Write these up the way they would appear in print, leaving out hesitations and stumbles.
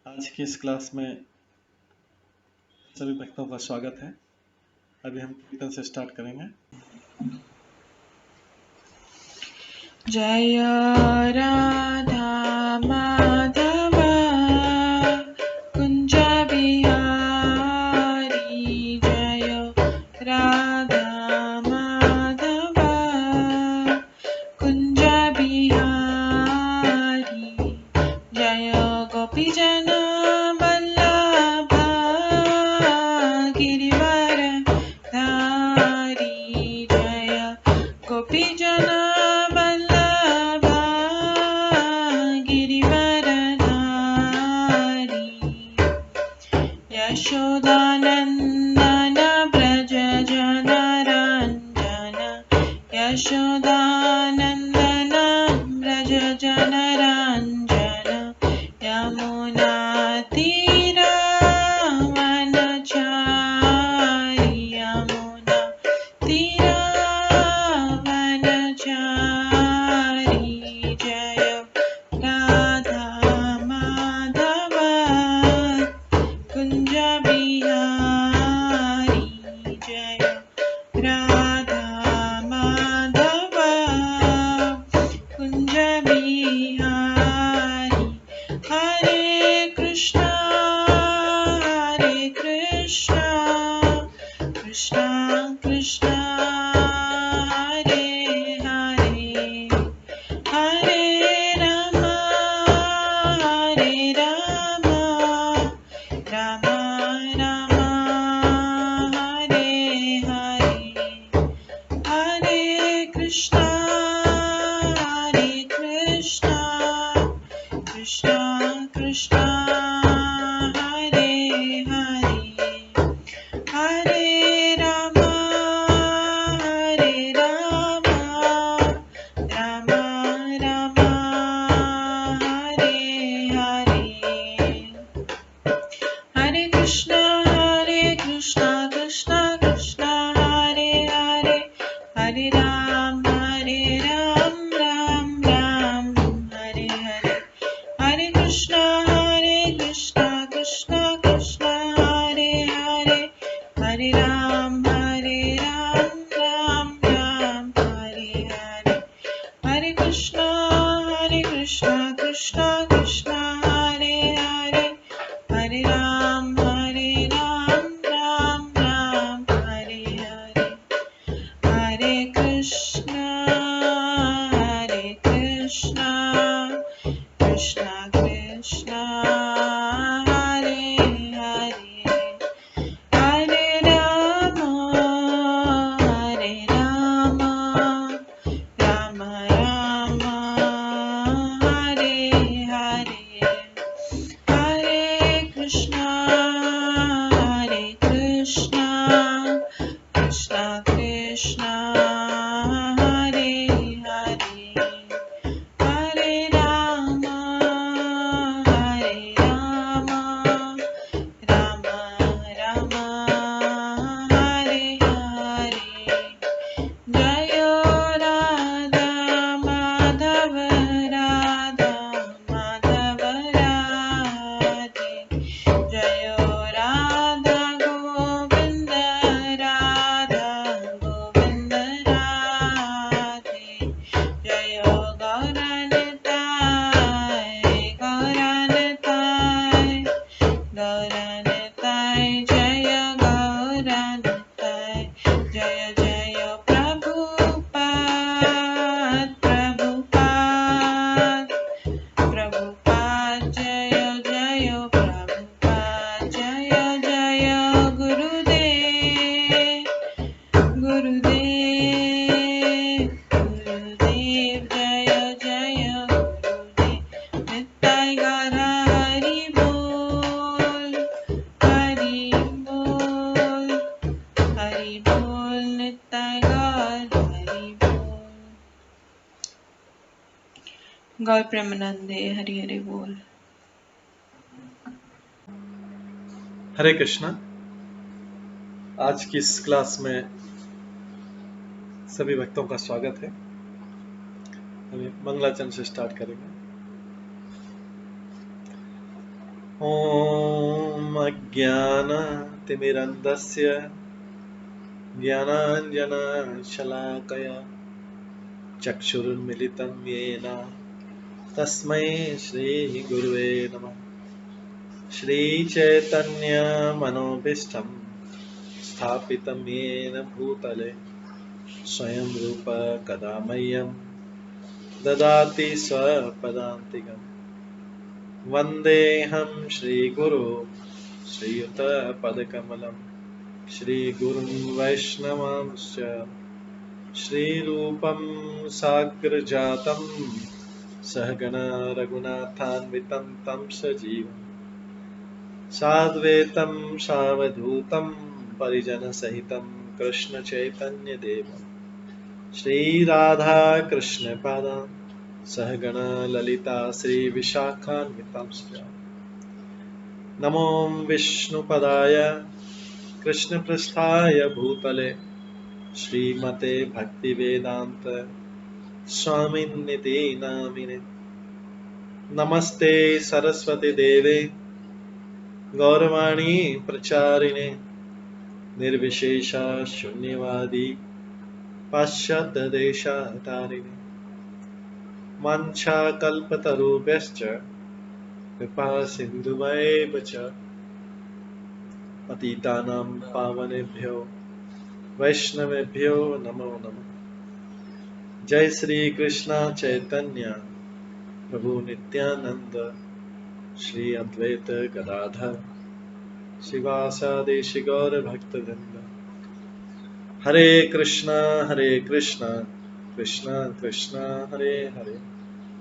आज की इस क्लास में सभी भक्तों का स्वागत है। अभी हम कीर्तन से स्टार्ट करेंगे। जय राधा माधव कुंज बिहारी, जय राधा माधव कुंज बिहारी, जय गोपीजन वल्लभ गिरिवर धारी, जय गोपीजन वल्लभ गिरिवर धारी, यशोदानंदन व्रज जनरंजन, यशोदानंदन व्रज जनरंजन, यमुना तीरा वनचारी, यमुना तीरा वनचारी, जय राधा माधव कुंज बिहारी, जय राधा माधव कुंज बिहारी, हरे कृष्णा कृष्णा कृष्णा हरे हरे, हरे राम राम राम हरे हरे, हरे कृष्णा कृष्णा कृष्णा हरे हरे, हरे राम राम राम हरे हरे, हरे कृष्णा कृष्णा कृष्णा हरे हरे, हरे राम राम राम हरे हरे, हरे कृष्णा कृष्णा कृष्णा हरे हरे, हरे राम राम राम हरे हरे, हरे कृष्णा कृष्णा कृष्णा हरे हरे, हरे राम राम राम हरे हरे, हरे कृष्णा कृष्णा कृष्णा हरे हरे, हरे राम राम राम हरे हरे, हरे कृष्णा कृष्णा कृष्णा हरे हरे, हरे राम राम राम हरे हरे, जय राधा माधव राधे, जय राधा गोविंद राधे, जय गौरनिताय जय गौरनिताय, जय जय प्रभुपाद जय जय प्रभुपाद, जय जय गुरुदेव जय जय गुरुदेव, निताय गौर हरि बोल निताय गौर हरि बोल, गौर प्रेमानंदे हरि हरि बोल। हरे कृष्णा। आज की इस क्लास में सभी भक्तों का स्वागत है। अभी मंगलाचरण से स्टार्ट करेंगे। ॐ अज्ञानतिमिरन्धस्य ज्ञानाञ्जनशलाकया चक्षुरुन्मिलितं येन तस्मै श्रीगुरुवे नमः। श्रीचैतन्यमनोभीष्टं स्थापितं येन भूतले स्वयं रूप कदा मह्यं ददाति स्वपदान्तिकम्। वन्देऽहं श्रीगुरो श्रीयुतपदकमलं श्रीगुरुं वैष्णवांश्च श्रीरूपं साग्रजातं सहगण रघुनाथान्वितं तं सजीवं साद्वैतं सावधूतं परिजनसहितं कृष्णचैतन्यदेवं श्रीराधाकृष्णपादान् सहगण ललिता श्रीविशाखान्वितांश्च नमो विष्णुपदाय कृष्णपृष्ठाय भूतले श्रीमते भक्तिवेदांत स्वामिन्निति नामिने। नमस्ते सरस्वती देवे गौरवाणी प्रचारिणे निर्विशेष शून्यवादी पाश्चात्य देशतारिणे। वाञ्छाकल्पतरुभ्यश्च कृपा सिन्धुभ्येव च पतितानां पावनेभ्यो वैष्णवेभ्यो नमो नमः। जय श्री कृष्ण चैतन्य प्रभु नित्यानंद श्री अद्वैत गदाधर शिवासादि गौर भक्तवृंद। हरे कृष्णा कृष्णा कृष्णा हरे हरे,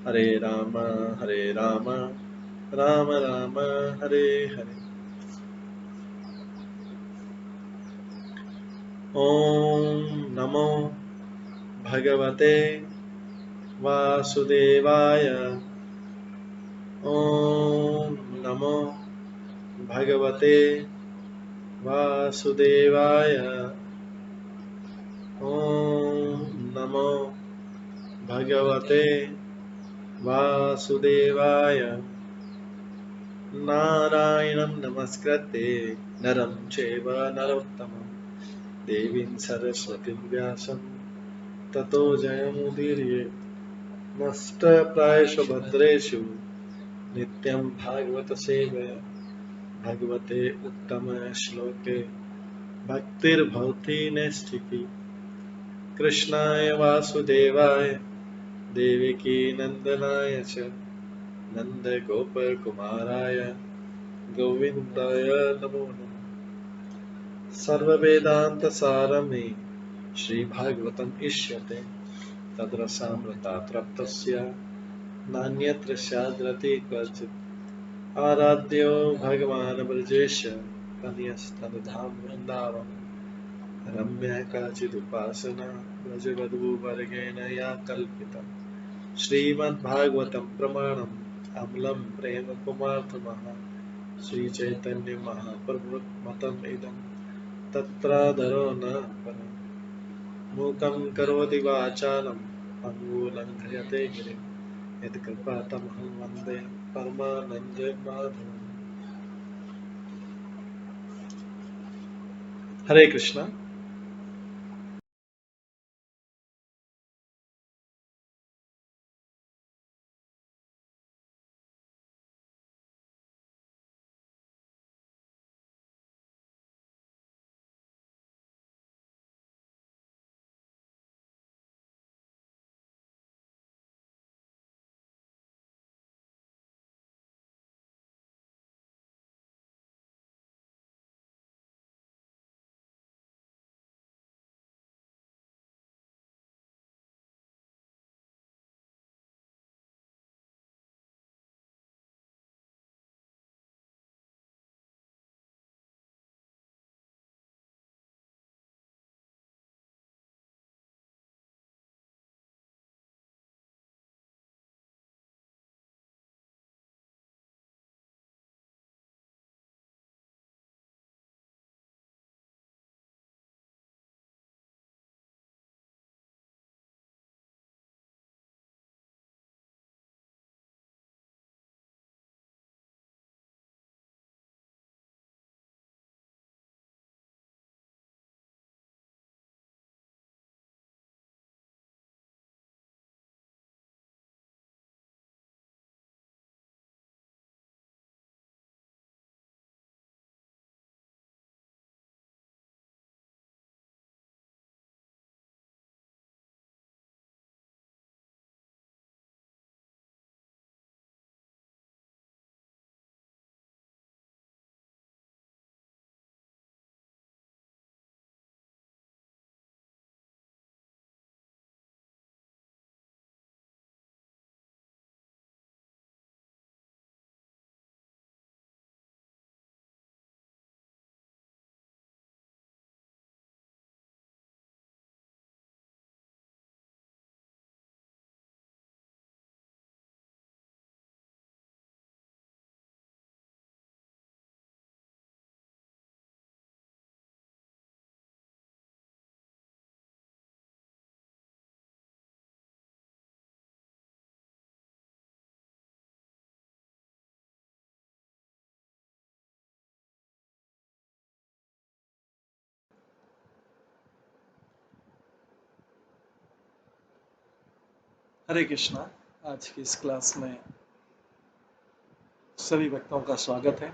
हरे राम राम राम हरे हरे। ओम नमो भगवते वासुदेवाय। ओम नमो भगवते वासुदेवाय। ओम नमो भगवते वासुदेवाय। नारायणं नमस्कृत्य नरं चैव नरोत्तमं देवीं सरस्वतीं व्यासं ततो जयमुदीरये। नष्टप्रायेषु भद्रेषु नित्यं भागवत सेवया भगवते उत्तम श्लोके भक्तिर्भवति नैष्ठिकी। कृष्णाय वासुदेवाय देवकी नंदनाय च नन्दगोपकुमाराय गोविन्दाय नमो नमः। सर्ववेदान्तसारमे श्रीभागवतम् इष्यते तद्रसामृतात् नान्यत्र स्याद्रति क्वचित्। आराध्यो भगवान् ब्रजेश तनयस्तनुधाम वृन्दावन रम्या काचिदुपासना व्रजवधूवर्गेण या कल्पिता। श्रीमद्भागवतं प्रमाणम् अमलं प्रेमकुमार्थमः श्रीचैतन्य महाप्रभुमतम् इदं तत्रादरो न परम्। मूकं करोति वाचालं पङ्गुलङ्घयते गिरिं यत्कृपातमहं वन्दे परमानन्दमाधवम्। हरे कृष्णा। हरे कृष्णा। आज की इस क्लास में सभी भक्तों का स्वागत है।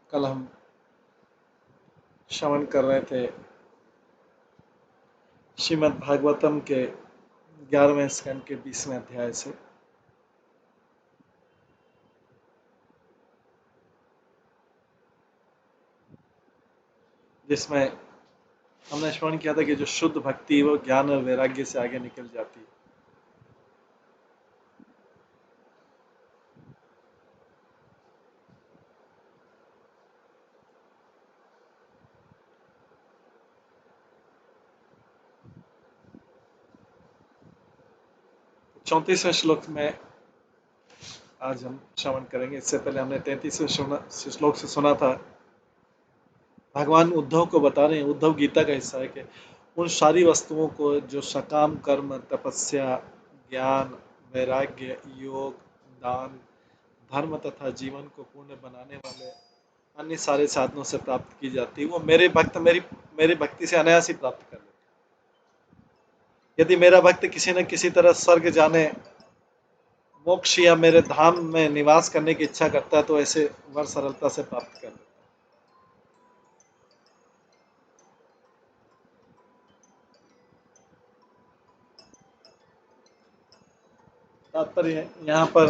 कल हम श्रवण कर रहे थे श्रीमद् भागवतम के 11वें स्कंद के 20वें अध्याय से, जिसमें हमने श्रवण किया था कि जो शुद्ध भक्ति है वो ज्ञान और वैराग्य से आगे निकल जाती है। चौंतीसवें श्लोक में आज हम श्रवण करेंगे। इससे पहले हमने 33वें श्लोक से सुना था। भगवान उद्धव को बता रहे हैं, उद्धव गीता का हिस्सा है, कि उन सारी वस्तुओं को जो सकाम कर्म, तपस्या, ज्ञान, वैराग्य, योग, दान, धर्म तथा जीवन को पूर्ण बनाने वाले अन्य सारे साधनों से प्राप्त की जाती है, वो मेरे भक्त मेरी भक्ति से अनायास ही प्राप्त कर लेते। यदि मेरा भक्त किसी न किसी तरह स्वर्ग जाने, मोक्ष या मेरे धाम में निवास करने की इच्छा करता है तो ऐसे वर सरलता से प्राप्त कर लेता है। तात्पर्य यहाँ पर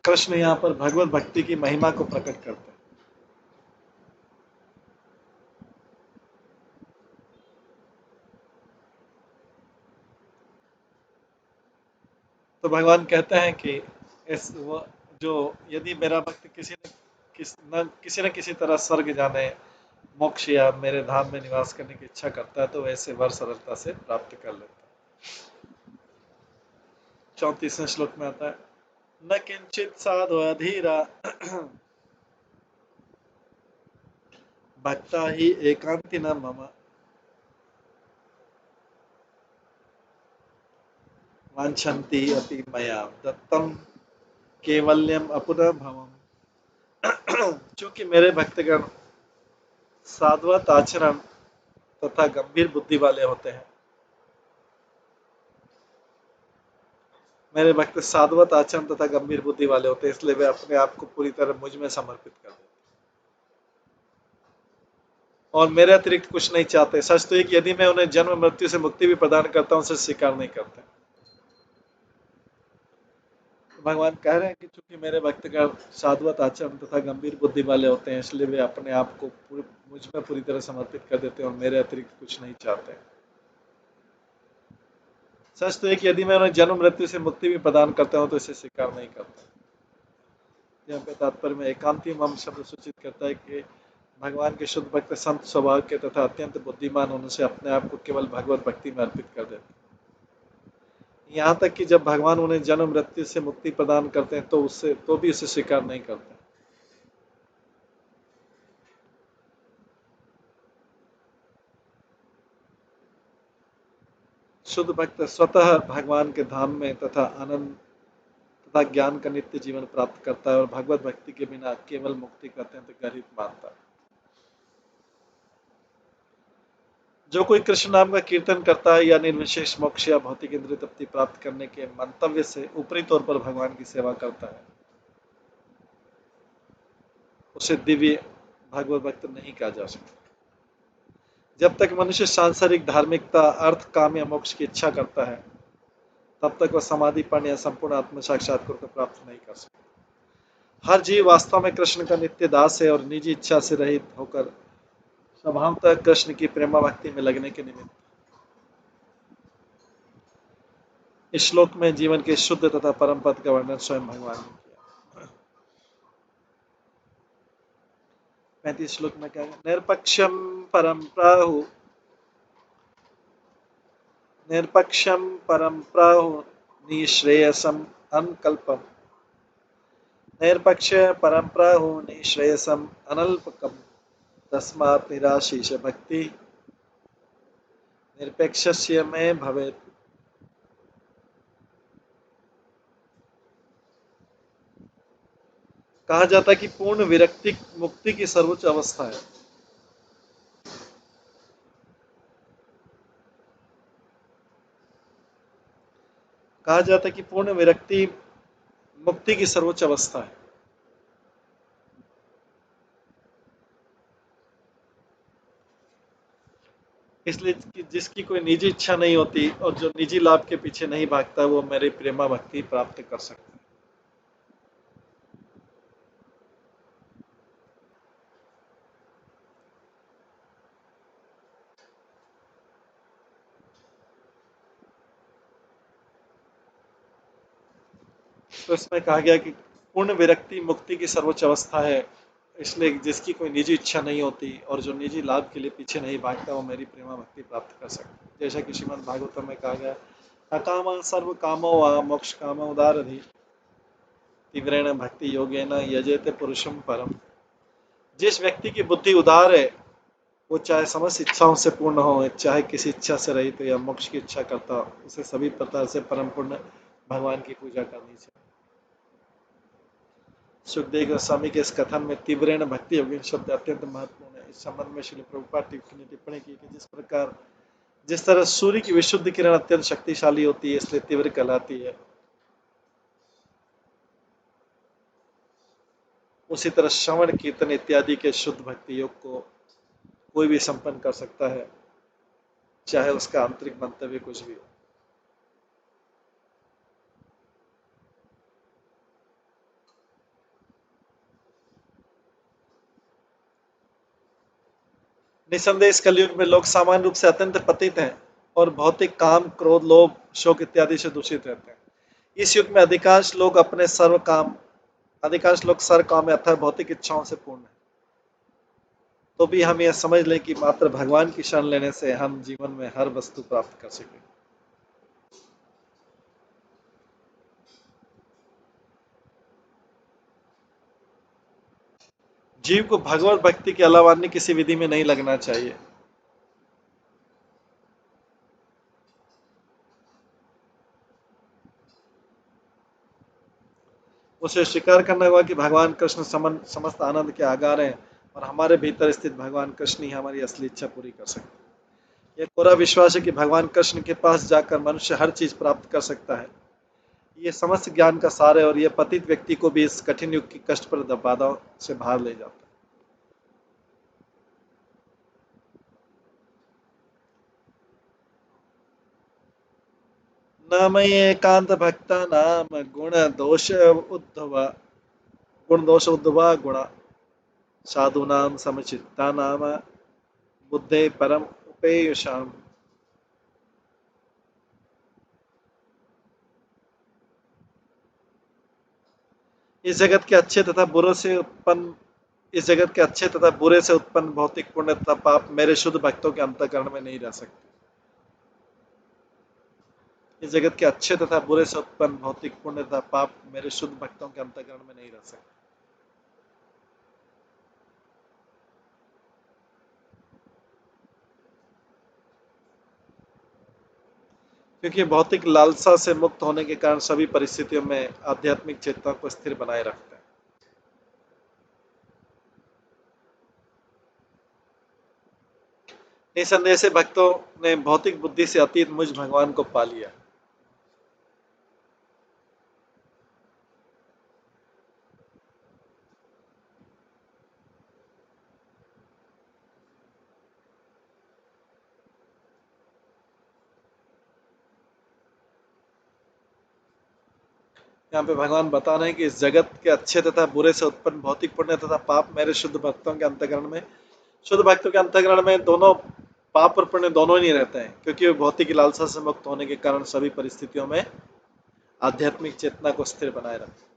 कृष्ण यहाँ पर भगवत भक्ति की महिमा को प्रकट करते हैं। तो भगवान कहते हैं कि वो जो यदि मेरा भक्त किसी न किसी तरह स्वर्ग जाने, मोक्ष या मेरे धाम में निवास करने की इच्छा करता है तो वैसे वर सरलता से प्राप्त कर लेता है। 34वें श्लोक में आता है, न किंचित साधु अधीरा भक्ता ही एकांति न मम वांछन्ति अपि मया दत्तम केवल्यम अपुनः भवम। चूंकि मेरे भक्तगण साधवत आचरण तथा गंभीर बुद्धि वाले होते हैं, मेरे भक्त साधवत आचरण तथा गंभीर बुद्धि वाले होते हैं, इसलिए वे अपने आप को पूरी तरह मुझ में समर्पित कर देते और मेरे अतिरिक्त कुछ नहीं चाहते। सच तो ये कि यदि मैं उन्हें जन्म मृत्यु से मुक्ति भी प्रदान करता हूं, उसे स्वीकार नहीं करते। तो भगवान कह रहे हैं कि चूंकि मेरे भक्तगण साधवत आचरण तथा गंभीर बुद्धि वाले होते हैं, इसलिए वे अपने आप को मुझ में पूरी तरह समर्पित कर देते हैं और मेरे अतिरिक्त कुछ नहीं चाहते। सच तो है कि यदि मैं उन्हें जन्म मृत्यु से मुक्ति भी प्रदान करता हूं तो इसे स्वीकार नहीं करता। यहाँ पे तात्पर्य में एकांती मम शब्द सूचित करता है कि भगवान के शुद्ध भक्त संत स्वभाव के तथा अत्यंत बुद्धिमान होने से अपने आप को केवल भगवत भक्ति में अर्पित कर देते। यहाँ तक कि जब भगवान उन्हें जन्म मृत्यु से मुक्ति प्रदान करते हैं तो भी उसे स्वीकार नहीं करते। शुद्ध भक्त स्वतः भगवान के धाम में तथा आनंद तथा ज्ञान का नित्य जीवन प्राप्त करता है और भगवत भक्ति के बिना केवल मुक्ति का अत्यंत गर्हित मानता है। जो कोई कृष्ण नाम का कीर्तन करता है या निर्विशेष मोक्ष या भौतिक इंद्रिय तृप्ति प्राप्त करने के मंतव्य से ऊपरी तौर पर भगवान की सेवा करता है, उसे दिव्य भगवत भक्त नहीं कहा जा सकता। जब तक मनुष्य सांसारिक धार्मिकता, अर्थ, काम या मोक्ष की इच्छा करता है, तब तक वह समाधिपन या संपूर्ण आत्म साक्षात्कार को प्राप्त नहीं कर सकता। हर जीव वास्तव में कृष्ण का नित्य दास है और निजी इच्छा से रहित होकर स्वभावतः कृष्ण की प्रेमा भक्ति में लगने के निमित्त। इस श्लोक में जीवन के शुद्ध तथा परम पद का वर्णन स्वयं भगवान ने किया। 35 श्लोक में क्या है, निरपक्षम परम प्राहु निश्रेयसम अनकल्पम निरपक्ष परम प्राहु निश्रेयसम अनल्पकम तस्मात् निराशीष भक्ति निरपेक्षस्य में भवेत्। कहा जाता है कि पूर्ण विरक्ति मुक्ति की सर्वोच्च अवस्था है। कहा जाता है कि पूर्ण विरक्ति मुक्ति की सर्वोच्च अवस्था है। इसलिए कि जिसकी कोई निजी इच्छा नहीं होती और जो निजी लाभ के पीछे नहीं भागता, वो मेरी प्रेमा भक्ति प्राप्त कर सकता है। तो इसमें कहा गया कि पूर्ण विरक्ति मुक्ति की सर्वोच्च अवस्था है, इसलिए जिसकी कोई निजी इच्छा नहीं होती और जो निजी लाभ के लिए पीछे नहीं भागता, वो मेरी प्रेमा भक्ति प्राप्त कर सकता है। जैसा कि श्रीमद् भागवतम में कहा गया, अकाम सर्व कामो वा मोक्ष काम उदारधि तीव्रेण भक्ति योगेन यजेते पुरुषम परम। जिस व्यक्ति की बुद्धि उदार है, वो चाहे समस्त इच्छाओं से पूर्ण हो, चाहे किसी इच्छा से रहित तो या मोक्ष की इच्छा करता हो, उसे सभी प्रकार से परम पूर्ण भगवान की पूजा करनी चाहिए। सुखदेव गोस्वामी के इस कथन में तीव्रेण भक्ति योगी शब्द अत्यंत महत्वपूर्ण है। इस संबंध में श्रील प्रभुपाद टिप्पणी की कि जिस तरह सूर्य की विशुद्ध किरण अत्यंत शक्तिशाली होती है, इसलिए तीव्र कहलाती है, उसी तरह श्रवण कीर्तन इत्यादि के शुद्ध भक्ति योग को कोई भी संपन्न कर सकता है, चाहे उसका आंतरिक मंतव्य कुछ भी हो। निसंदेह इस कलयुग में लोग सामान्य रूप से अत्यंत पतित हैं और भौतिक काम, क्रोध, लोभ, शोक इत्यादि से दूषित रहते हैं। इस युग में अधिकांश लोग सर्व काम में अर्थात भौतिक इच्छाओं से पूर्ण है। तो भी हम यह समझ लें कि मात्र भगवान की शरण लेने से हम जीवन में हर वस्तु प्राप्त कर सकें। जीव को भगवत भक्ति के अलावा अन्य किसी विधि में नहीं लगना चाहिए। उसे स्वीकार करना होगा कि भगवान कृष्ण समस्त आनंद के आगार हैं और हमारे भीतर स्थित भगवान कृष्ण ही हमारी असली इच्छा पूरी कर सकते हैं। यह पूरा विश्वास है कि भगवान कृष्ण के पास जाकर मनुष्य हर चीज प्राप्त कर सकता है। ये समस्त ज्ञान का सार है और यह पतित व्यक्ति को भी इस कठिन युग की कष्टप्रद बाधाओं से बाहर ले जाता है। न मयि एकांत भक्ता नाम गुण दोष उद्धवा गुणा साधूनाम समचित्ता नाम बुद्धे परम उपेयुषाम। इस जगत के अच्छे तथा बुरे से उत्पन्न इस जगत के अच्छे तथा बुरे से उत्पन्न भौतिक पुण्य तथा पाप मेरे शुद्ध भक्तों के अंतःकरण में नहीं रह सकते। इस जगत के अच्छे तथा बुरे से उत्पन्न भौतिक पुण्य तथा पाप मेरे शुद्ध भक्तों के अंतःकरण में नहीं रह सकते। क्योंकि भौतिक लालसा से मुक्त होने के कारण सभी परिस्थितियों में आध्यात्मिक चेतना को स्थिर बनाए रखते हैं। निसंदेह से भक्तों ने भौतिक बुद्धि से अतीत मुझ भगवान को पा लिया। यहाँ पे भगवान बता रहे हैं कि इस जगत के अच्छे तथा बुरे से उत्पन्न भौतिक पुण्य तथा पाप मेरे शुद्ध भक्तों के अंतःकरण में शुद्ध भक्तों के अंतःकरण में दोनों पाप और पुण्य दोनों ही नहीं रहते हैं, क्योंकि वे भौतिक लालसा से मुक्त होने के कारण सभी परिस्थितियों में आध्यात्मिक चेतना को स्थिर बनाए रखते हैं।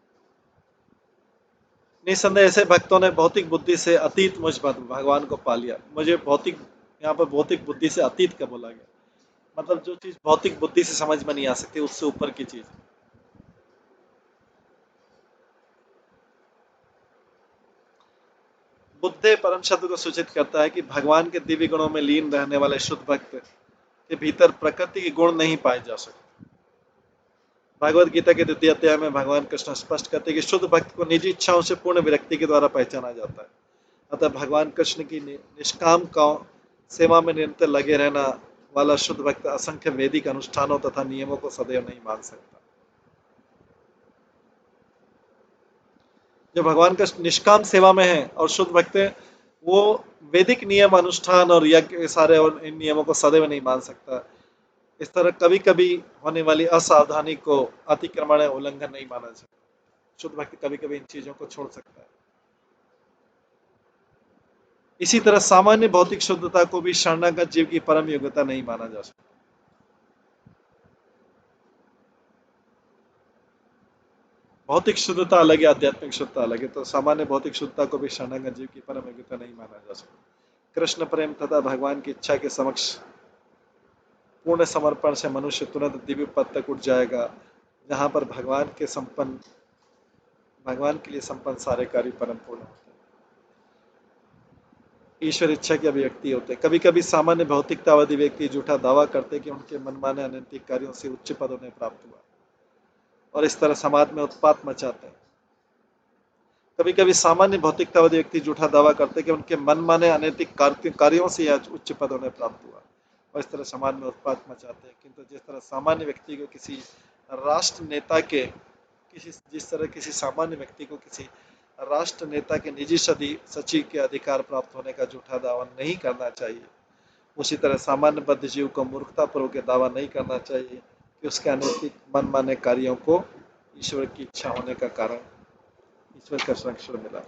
निसंदेह ऐसे भक्तों ने भौतिक बुद्धि से अतीत मुझ भगवान को पा लिया। मुझे भौतिक यहाँ पर भौतिक बुद्धि से अतीत का बोला गया, मतलब जो चीज भौतिक बुद्धि से समझ में नहीं आ सकती, उससे ऊपर की चीज। बुद्धे परम शब्द को सूचित करता है कि भगवान के दिव्य गुणों में लीन रहने वाले शुद्ध भक्त के भीतर प्रकृति के गुण नहीं पाए जा सकते। भगवत गीता के द्वितीय अध्याय में भगवान कृष्ण स्पष्ट करते हैं कि शुद्ध भक्त को निजी इच्छाओं से पूर्ण विरक्ति के द्वारा पहचाना जाता है। अतः भगवान कृष्ण की निष्काम सेवा में निरंतर लगे रहना वाला शुद्ध भक्त असंख्य वैदिक अनुष्ठानों तथा नियमों को सदैव नहीं मान सकता। जो भगवान का निष्काम सेवा में है और शुद्ध भक्त है, वो वैदिक नियम अनुष्ठान और यज्ञ सारे और इन नियमों को सदैव नहीं मान सकता। इस तरह कभी कभी होने वाली असावधानी को अतिक्रमण या उल्लंघन नहीं माना सकता। शुद्ध भक्त कभी कभी इन चीजों को छोड़ सकता है। इसी तरह सामान्य भौतिक शुद्धता को भी शरणागत जीव की परम योग्यता नहीं माना जा सकता। भौतिक शुद्धता अलग है, आध्यात्मिक शुद्धता अलग है। तो सामान्य भौतिक शुद्धता को भी शरणागत जीव की परम योग्यता नहीं माना जा सकता। कृष्ण प्रेम तथा भगवान की इच्छा के समक्ष पूर्ण समर्पण से मनुष्य तुरंत दिव्य पद तक उठ जाएगा, जहां पर भगवान के लिए संपन्न सारे कार्य परम पूर्ण होते हैं। ईश्वर इच्छा की अभिव्यक्ति होते हैं। कभी कभी सामान्य भौतिकतावादी व्यक्ति झूठा दावा करते कि उनके मनमाने अनैतिक कार्यों से उच्च पद उन्हें प्राप्त हुआ और इस तरह समाज में उत्पात मचाते हैं। कभी कभी सामान्य भौतिकतावादी व्यक्ति झूठा दावा करते हैं कि उनके मनमाने अनैतिक कार्यों से यह उच्च पद उन्हें प्राप्त हुआ और इस तरह समाज में उत्पात मचाते हैं। किंतु जिस तरह सामान्य व्यक्ति को किसी राष्ट्र नेता के जिस तरह किसी सामान्य व्यक्ति को किसी राष्ट्र नेता के निजी सचिव के अधिकार प्राप्त होने का झूठा दावा नहीं करना चाहिए, उसी तरह सामान्य बद्ध जीव को मूर्खतापूर्वक दावा नहीं करना चाहिए कि उसके अनैतिक मनमाने कार्यों को ईश्वर की इच्छा होने का कारण ईश्वर का संरक्षण मिला।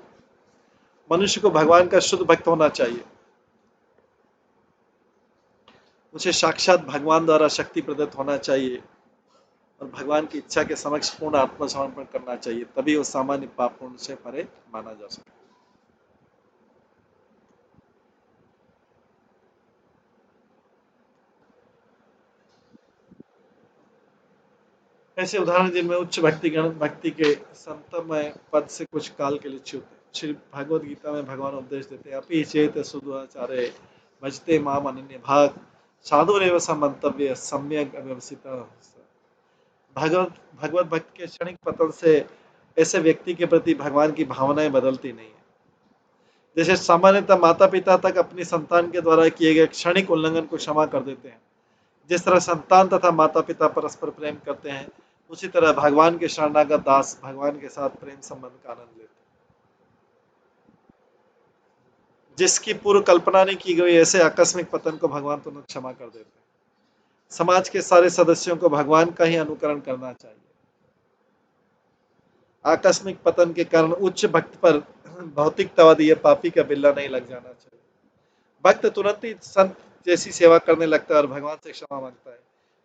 मनुष्य को भगवान का शुद्ध भक्त होना चाहिए। उसे साक्षात भगवान द्वारा शक्ति प्रदत्त होना चाहिए और भगवान की इच्छा के समक्ष पूर्ण आत्मसमर्पण करना चाहिए, तभी वो सामान्य पाप पुण्य से परे माना जा सकता है। ऐसे उदाहरण जिनमें उच्च भक्ति के संतमय पद से कुछ काल के लिए च्युत है। श्री भागवत गीता में भगवान उपदेश देते हैं, अपि चेत सुदुआचारे भजते माम अनन्य भाग साधुरेव समंतव्य सम्यक अव्यवसित। भगवत भगवत भक्त के क्षणिक पतन से ऐसे व्यक्ति के प्रति भगवान की भावनाएं बदलती नहीं है। जैसे सामान्यतः माता पिता तक अपनी संतान के द्वारा किए गए क्षणिक उल्लंघन को क्षमा कर देते हैं, जिस तरह संतान तथा माता पिता परस्पर प्रेम करते हैं, उसी तरह भगवान के शरणागत दास भगवान के साथ प्रेम संबंध का आनंद लेते हैं। जिसकी पूर्व कल्पना नहीं की गई ऐसे आकस्मिक पतन को भगवान तुरंत क्षमा कर देते हैं। समाज के सारे सदस्यों को भगवान का ही अनुकरण करना चाहिए। आकस्मिक पतन के कारण उच्च भक्त पर भौतिकतावादी या पापी का बिल्ला नहीं लग जाना चाहिए। भक्त तुरंत ही संत जैसी सेवा करने लगता है और भगवान से क्षमा मांगता है,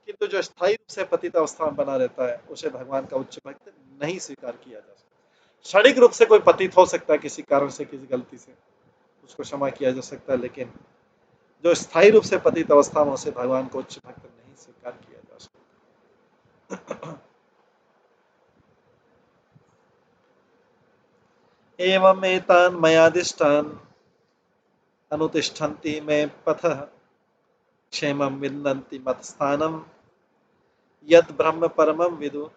किंतु जो स्थायी रूप से पतित अवस्था में बना रहता है उसे भगवान का उच्च भक्त नहीं स्वीकार किया जा सकता। क्षणिक रूप से कोई पतित हो सकता है किसी कारण से, किसी गलती से, उसको क्षमा किया जा सकता है, लेकिन जो स्थायी रूप से पतित अवस्था में उसे भगवान को उच्च भक्त नहीं स्वीकार किया जा सकता। एवं एतान मयादिष्टान अनुतिष्ठन्ति में पथः क्षेमं विन्दन्ति मत्स्थानम यत् ब्रह्म परमं विदु।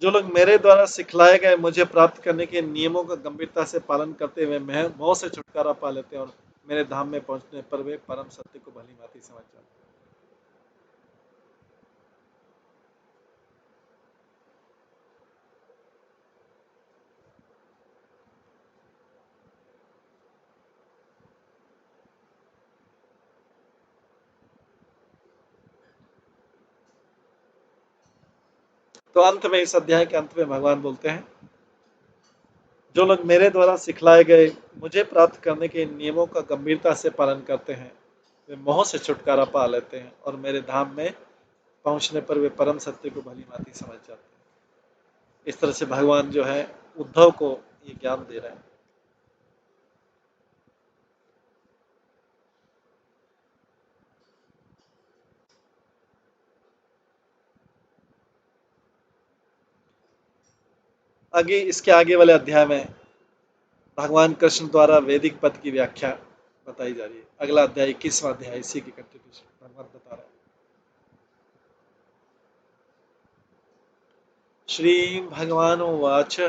जो लोग मेरे द्वारा सिखलाए गए मुझे प्राप्त करने के नियमों का गंभीरता से पालन करते हुए मोह से छुटकारा पा लेते हैं और मेरे धाम में पहुंचने पर वे परम सत्य को भली भांति समझ जाते हैं। तो अंत में, इस अध्याय के अंत में भगवान बोलते हैं, जो लोग मेरे द्वारा सिखलाए गए मुझे प्राप्त करने के नियमों का गंभीरता से पालन करते हैं वे मोह से छुटकारा पा लेते हैं और मेरे धाम में पहुंचने पर वे परम सत्य को भली भांति समझ जाते हैं। इस तरह से भगवान जो है उद्धव को ये ज्ञान दे रहे हैं। आगे इसके आगे वाले अध्याय में भगवान कृष्ण द्वारा वैदिक पद की व्याख्या बताई जा रही है। अगला अध्याय 21वां अध्याय इसी की कंटिन्यूशन भगवान बता रहे हैं। श्री भगवान उवाच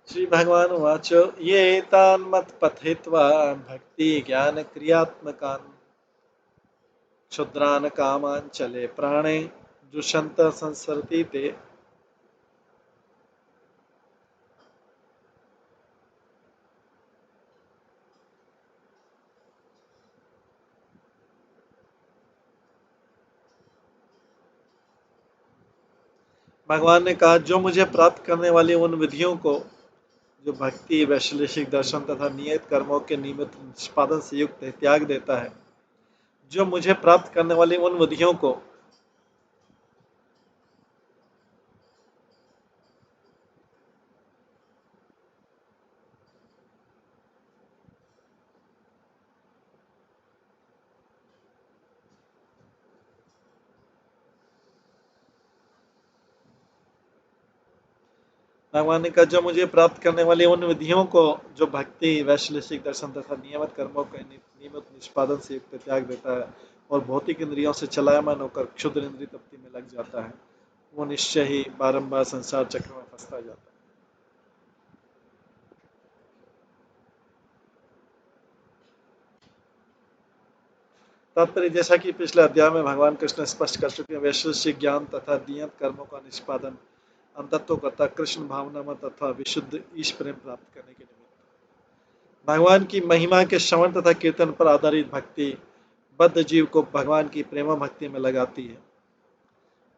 श्री भगवान उवाच ये तान् मत्पथित्वा भक्ति ज्ञान क्रियात्मकान् क्षुद्रान् कामान् चले प्राणे जुषन्त संसरति ते। भगवान ने कहा जो मुझे प्राप्त करने वाली उन विधियों को जो भक्ति वैश्लेषिक दर्शन तथा नियत कर्मों के नियमित निष्पादन से युक्त है त्याग देता है, जो मुझे प्राप्त करने वाली उन विधियों को भगवान ने कहा जो मुझे प्राप्त करने वाली उन विधियों को जो भक्ति वैश्लेषिक दर्शन तथा नियमित कर्मों के नियमित निष्पादन से युक्त त्याग देता है और भौतिक इंद्रियों से चलायमान होकर क्षुद्र इंद्रिय तृप्ति में लग जाता है, वो निश्चय ही बारंबार संसार चक्र में फंसता जाता है। तात्पर्य जैसा कि पिछले अध्याय में भगवान कृष्ण स्पष्ट कर चुके हैं, वैश्लेषिक ज्ञान तथा नियत कर्मों का निष्पादन अंतत्व करता कृष्ण भावना में तथा विशुद्ध ईश प्रेम प्राप्त करने के निमित्त भगवान की महिमा के श्रवण तथा कीर्तन पर आधारित भक्ति बद्ध जीव को भगवान की प्रेम भक्ति में लगाती है।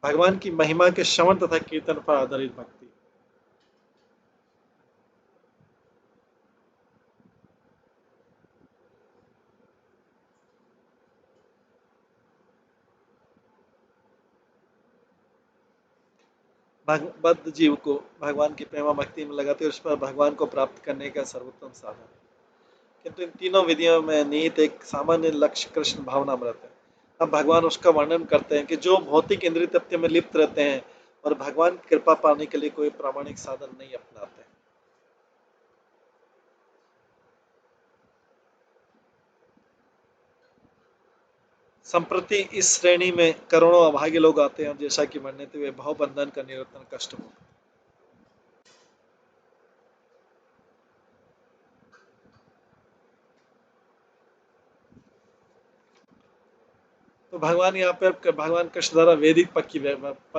भगवान की महिमा के श्रवण तथा कीर्तन पर आधारित भक्ति बद्ध जीव को भगवान की प्रेम भक्ति में लगाती है, उस पर भगवान को प्राप्त करने का सर्वोत्तम साधन है। किंतु इन तीनों विधियों में निहित एक सामान्य लक्ष्य कृष्ण भावनामृत है। अब भगवान उसका वर्णन करते हैं कि जो भौतिक इंद्रिय तृप्ति में लिप्त रहते हैं और भगवान की कृपा पाने के लिए कोई प्रामाणिक साधन नहीं अपनाते हैं। संप्रति इस श्रेणी में करोड़ों अभागे लोग आते हैं, जैसा कि वर्णित हुए भाव बंधन का निरंतर कष्ट हो। तो भगवान यहाँ पर भगवान कृष्ण द्वारा वैदिक पद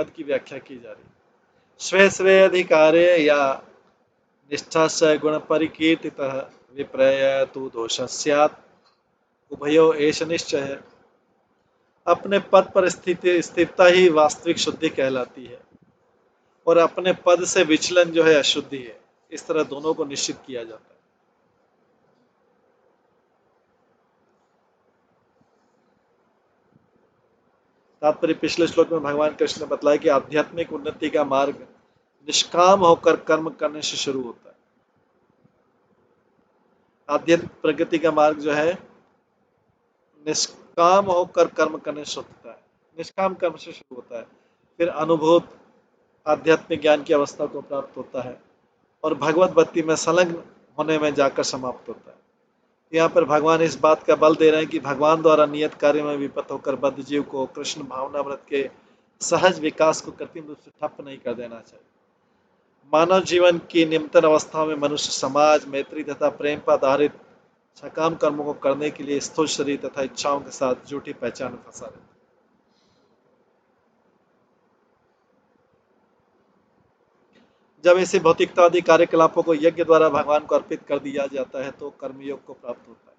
की व्याख्या की जा रही है। स्वे स्वे अधिकारे या निष्ठा स गुण परिकीर्तितः विप्रय तु दोष स्यात् उभयो एष निश्चय। अपने पद पर स्थिरता ही वास्तविक शुद्धि कहलाती है और अपने पद से विचलन जो है अशुद्धि है। इस तरह दोनों को निश्चित किया जाता है। तात्पर्य पिछले श्लोक में भगवान कृष्ण ने बतलाया कि आध्यात्मिक उन्नति का मार्ग निष्काम होकर कर्म करने से शुरू होता है। आध्यात्मिक प्रगति का मार्ग जो है निष्काम होकर कर्म करने से होता है, निष्काम कर्म से शुरू होता है, फिर अनुभूत आध्यात्मिक ज्ञान की अवस्था को प्राप्त होता है और भगवत भक्ति में संलग्न होने में जाकर समाप्त होता है। यहाँ पर भगवान इस बात का बल दे रहे हैं कि भगवान द्वारा नियत कार्य में विपत होकर बद्ध जीव को कृष्ण भावनामृत के सहज विकास को कृत्रिम रूप से ठप्प नहीं कर देना चाहिए। मानव जीवन की निम्नतम अवस्थाओं में मनुष्य समाज मैत्री तथा प्रेम पर आधारित सकाम कर्मों को करने के लिए स्थूल शरीर तथा इच्छाओं के साथ झूठी पहचान में फंसा रहता है। जब ऐसे भौतिकतावादी कार्यकलापों को यज्ञ द्वारा भगवान को अर्पित कर दिया जाता है तो कर्मयोग को प्राप्त होता है।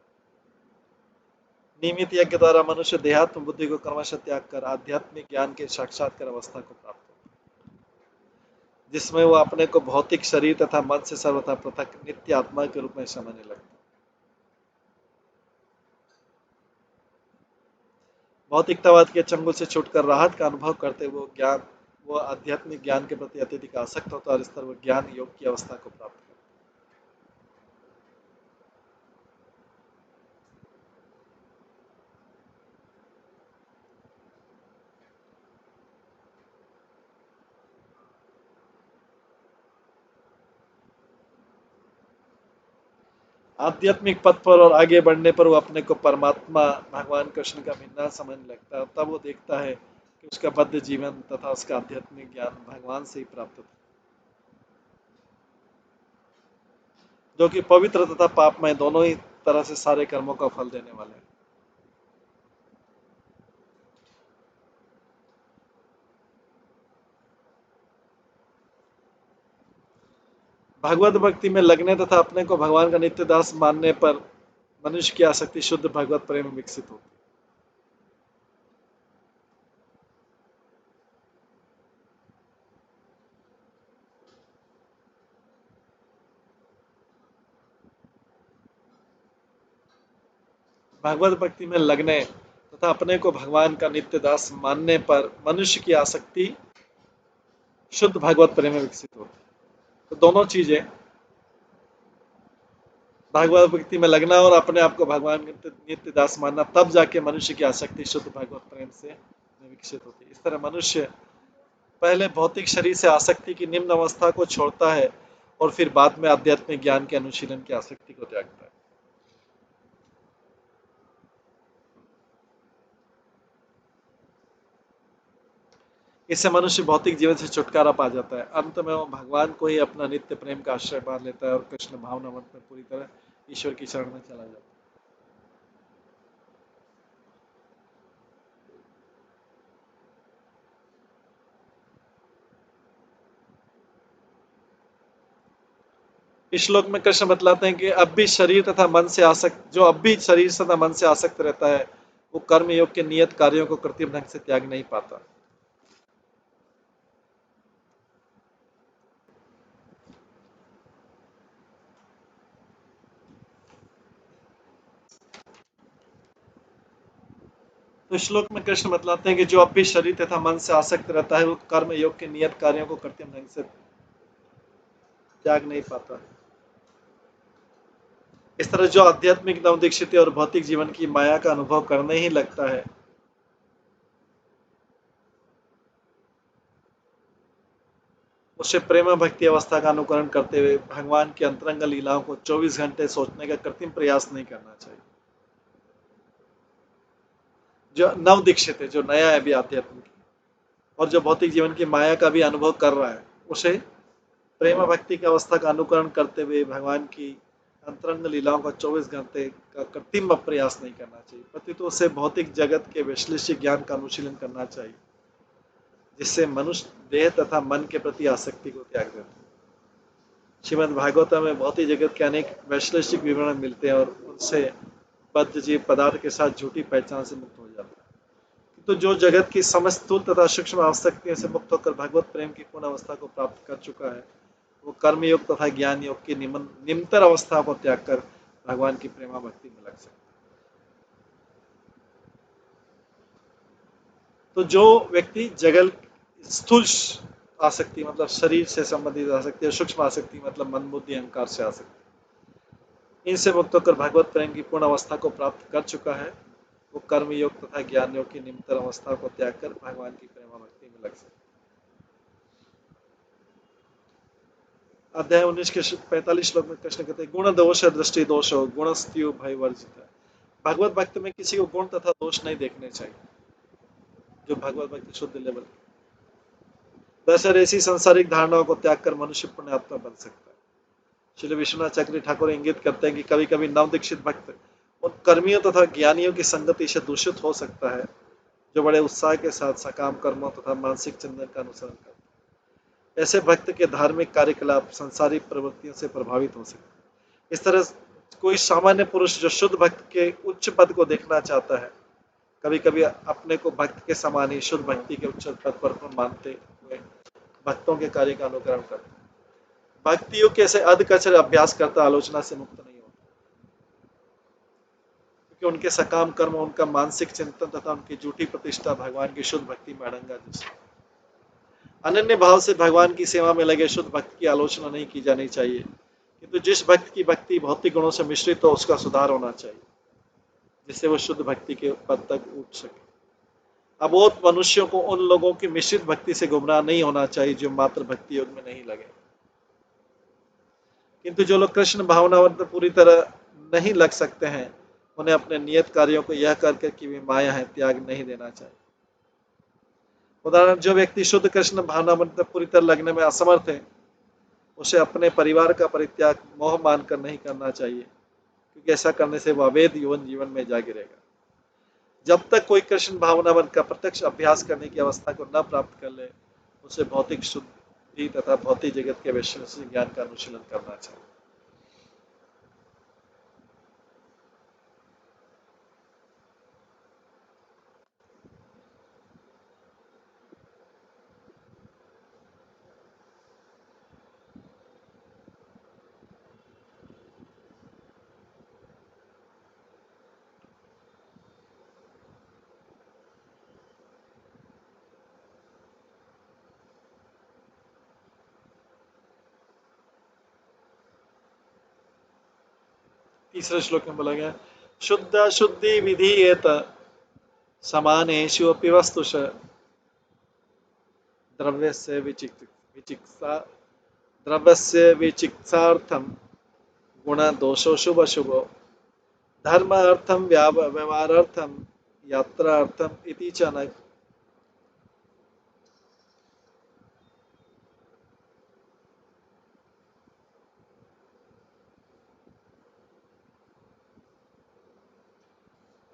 नियमित यज्ञ द्वारा मनुष्य देहात्म बुद्धि को क्रमशः त्याग कर आध्यात्मिक ज्ञान के साक्षात्कार अवस्था को प्राप्त होता है, जिसमें वो अपने को भौतिक शरीर तथा मन से सर्वथा पृथक नित्य आत्मा के रूप में समझने लगता है। भौतिकतावाद के चंगुल से छूटकर राहत का अनुभव करते वो आध्यात्मिक ज्ञान के प्रति अत्यधिक आसक्त होता है और इस तरह वो ज्ञान योग की अवस्था को प्राप्त करता है। आध्यात्मिक पथ पर और आगे बढ़ने पर वो अपने को परमात्मा भगवान कृष्ण का भिन्ना समझने लगता है। तब वो देखता है कि उसका बद्ध जीवन तथा उसका आध्यात्मिक ज्ञान भगवान से ही प्राप्त था, जो कि पवित्र तथा पापमय दोनों ही तरह से सारे कर्मों का फल देने वाले हैं। भगवत भक्ति में लगने तथा अपने को भगवान का नित्य दास मानने पर मनुष्य की आसक्ति शुद्ध भगवत प्रेम में विकसित होती है। भगवत भक्ति में लगने तथा अपने को भगवान का नित्य दास मानने पर मनुष्य की आसक्ति शुद्ध भगवत प्रेम में विकसित होती है। तो दोनों चीजें, भगवत भक्ति में लगना और अपने आप को भगवान के नित्य दास मानना, तब जाके मनुष्य की आसक्ति शुद्ध भगवत प्रेम से विकसित होती है। इस तरह मनुष्य पहले भौतिक शरीर से आसक्ति की निम्न अवस्था को छोड़ता है और फिर बाद में आध्यात्मिक ज्ञान के अनुशीलन की आसक्ति को त्यागता है। इससे मनुष्य भौतिक जीवन से छुटकारा पा जाता है। अंत में वो भगवान को ही अपना नित्य प्रेम का आश्रय मान लेता है और कृष्ण भावनामत में पूरी तरह ईश्वर की शरण में चला जाता है। इस श्लोक में कृष्ण बतलाते हैं कि अब भी शरीर तथा मन से आसक्त जो अब भी शरीर तथा मन से आसक्त रहता है, वो कर्म योग के नियत कार्यों को कृत्रिम ढंग से त्याग नहीं पाता। तो श्लोक में कृष्ण बतलाते हैं कि जो अब भी शरीर तथा मन से आसक्त रहता है, वो कर्म योग के नियत कार्यों को कृत्रिम ढंग से त्याग नहीं पाता। इस तरह जो आध्यात्मिक नवदीक्षित और भौतिक जीवन की माया का अनुभव करने ही लगता है, उसे प्रेम भक्ति अवस्था का अनुकरण करते हुए भगवान की अंतरंग लीलाओं को 24 घंटे सोचने का कृत्रिम प्रयास नहीं करना चाहिए। जो नव दीक्षित है, जो नया है भी आध्यात्मिक, और जो भौतिक जीवन की माया का भी अनुभव कर रहा है, उसे प्रेम भक्ति की अवस्था का अनुकरण करते हुए भगवान की अंतरंग लीलाओं का 24 घंटे का कृत्रिम प्रयास नहीं करना चाहिए, प्रत्युत उसे भौतिक जगत के वैश्लेषिक ज्ञान का अनुशीलन करना चाहिए, जिससे मनुष्य देह तथा मन के प्रति आसक्ति को त्याग देता है। श्रीमद् भागवतम में भौतिक जगत के अनेक वैश्लेषिक विवरण मिलते हैं और उनसे बद्ध जीव पदार्थ के साथ झूठी पहचान से मुक्त हो जाता है। तो जो जगत की समस्त स्थूल तथा सूक्ष्म आसक्तियों से मुक्त होकर भगवत प्रेम की पूर्ण अवस्था को प्राप्त कर चुका है, वो कर्म योग तथा ज्ञान योग की निम्नतर अवस्था को त्याग कर भगवान की प्रेमा भक्ति में लग सकता है। तो जो व्यक्ति जगल स्थूल आसक्ति मतलब शरीर से संबंधित आसक्ति, और सूक्ष्म आसक्ति मतलब मन बुद्धि अहंकार से आसक्ति, इनसे मुक्त होकर भगवत प्रेम की पूर्ण अवस्था को प्राप्त कर चुका है, वो कर्म योग तथा ज्ञान योग की निम्नतर अवस्था को त्याग कर भगवान की प्रेमा भक्ति में लग सकता है। अध्याय 19 के 45 श्लोक में कृष्ण कहते हैं, गुण दोष दृष्टि दोष हो गुणस्तु भय वर्जित है। भगवत भक्त में किसी को गुण तथा दोष नहीं देखने चाहिए, जो भगवत भक्त शुद्ध लेवल। वैसे ऐसी सांसारिक धारणाओं को त्याग कर मनुष्य पुण्यात्मा बन सकता है। श्री विश्वनाथ चक्री ठाकुर इंगित करते हैं कि कभी कभी नव दीक्षित भक्त उन कर्मियों तथा ज्ञानियों की संगति से दूषित हो सकता है, जो बड़े उत्साह के साथ सकाम कर्मों तथा मानसिक चिंतन का अनुसरण करते हैं। ऐसे भक्त के धार्मिक कार्यकलाप संसारिक प्रवृत्तियों से प्रभावित हो सकते हैं। इस तरह कोई सामान्य पुरुष जो शुद्ध भक्त के उच्च पद को देखना चाहता है, कभी कभी अपने को भक्त के समान ही शुद्ध भक्ति के उच्च पद पर मानते हुए भक्तों के कार्य का अनुकरण करता है। भक्तियों के ऐसे अधकचर अभ्यास करता आलोचना से मुक्त नहीं होता, कि उनके सकाम कर्म, उनका मानसिक चिंतन तथा उनकी झूठी प्रतिष्ठा भगवान की शुद्ध भक्ति में अड़ंगा जैसे। अनन्य भाव से भगवान की सेवा में लगे शुद्ध भक्त की आलोचना नहीं की जानी चाहिए, किंतु जिस भक्त की भक्ति भौतिक गुणों से मिश्रित हो उसका सुधार होना चाहिए, जिससे वो शुद्ध भक्ति के पद तक उठ सके। अबोध मनुष्यों को उन लोगों की मिश्रित भक्ति से गुमराह नहीं होना चाहिए जो मात्र भक्ति योग में नहीं लगे, किंतु जो लोग कृष्ण भावनावंत पूरी तरह नहीं लग सकते हैं, उन्हें अपने नियत कार्यों को यह करके कि वे माया है त्याग नहीं देना चाहिए। उदाहरण, जो व्यक्ति शुद्ध कृष्ण भावनावंत पूरी तरह लगने में असमर्थ है, उसे अपने परिवार का परित्याग मोह मानकर नहीं करना चाहिए, क्योंकि ऐसा करने से वह अवैध यौन जीवन में जा गिरेगा। जब तक कोई कृष्ण भावनावन का प्रत्यक्ष अभ्यास करने की अवस्था को न प्राप्त कर ले, उसे भौतिक शुद्धि तथा भौतिक जगत के वैश्विक ज्ञान का अनुशीलन करना चाहिए। तीसरे श्लोक में बोला गया, शुद्ध शुद्धि विधीयेत समानेषु अपि वस्तुष द्रव्यस्य विचिकित्सा द्रव्यस्य विचिकित्सार्थम गुण दोषो शुभ शुभो धर्म अर्थम व्यवहारार्थम यात्रा अर्थम इति च न।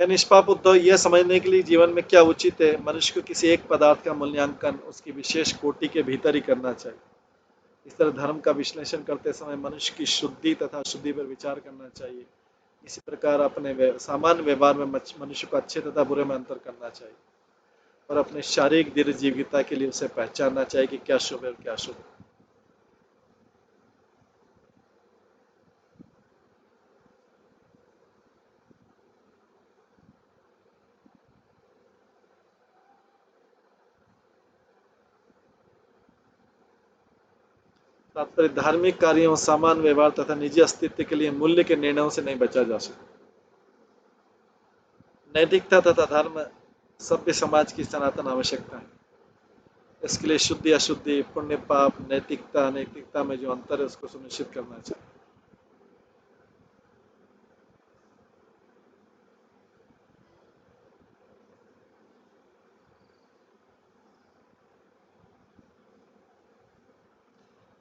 निष्पाप उद्धव, यह समझने के लिए जीवन में क्या उचित है, मनुष्य को किसी एक पदार्थ का मूल्यांकन उसकी विशेष कोटि के भीतर ही करना चाहिए। इस तरह धर्म का विश्लेषण करते समय मनुष्य की शुद्धि तथा अशुद्धि पर विचार करना चाहिए। इसी प्रकार अपने सामान्य व्यवहार में मनुष्य को अच्छे तथा बुरे में अंतर करना चाहिए और अपने शारीरिक दीर्घ जीविका के लिए उसे पहचानना चाहिए कि क्या शुभ है और क्या अशुभ है। तात्पर्य, धार्मिक कार्यों, सामान्य व्यवहार तथा निजी अस्तित्व के लिए मूल्य के निर्णयों से नहीं बचा जा सकता। नैतिकता तथा धर्म सभ्य समाज की सनातन आवश्यकता है। इसके लिए शुद्धि अशुद्धि, पुण्य पाप, नैतिकता अनैतिकता में जो अंतर है उसको सुनिश्चित करना चाहिए।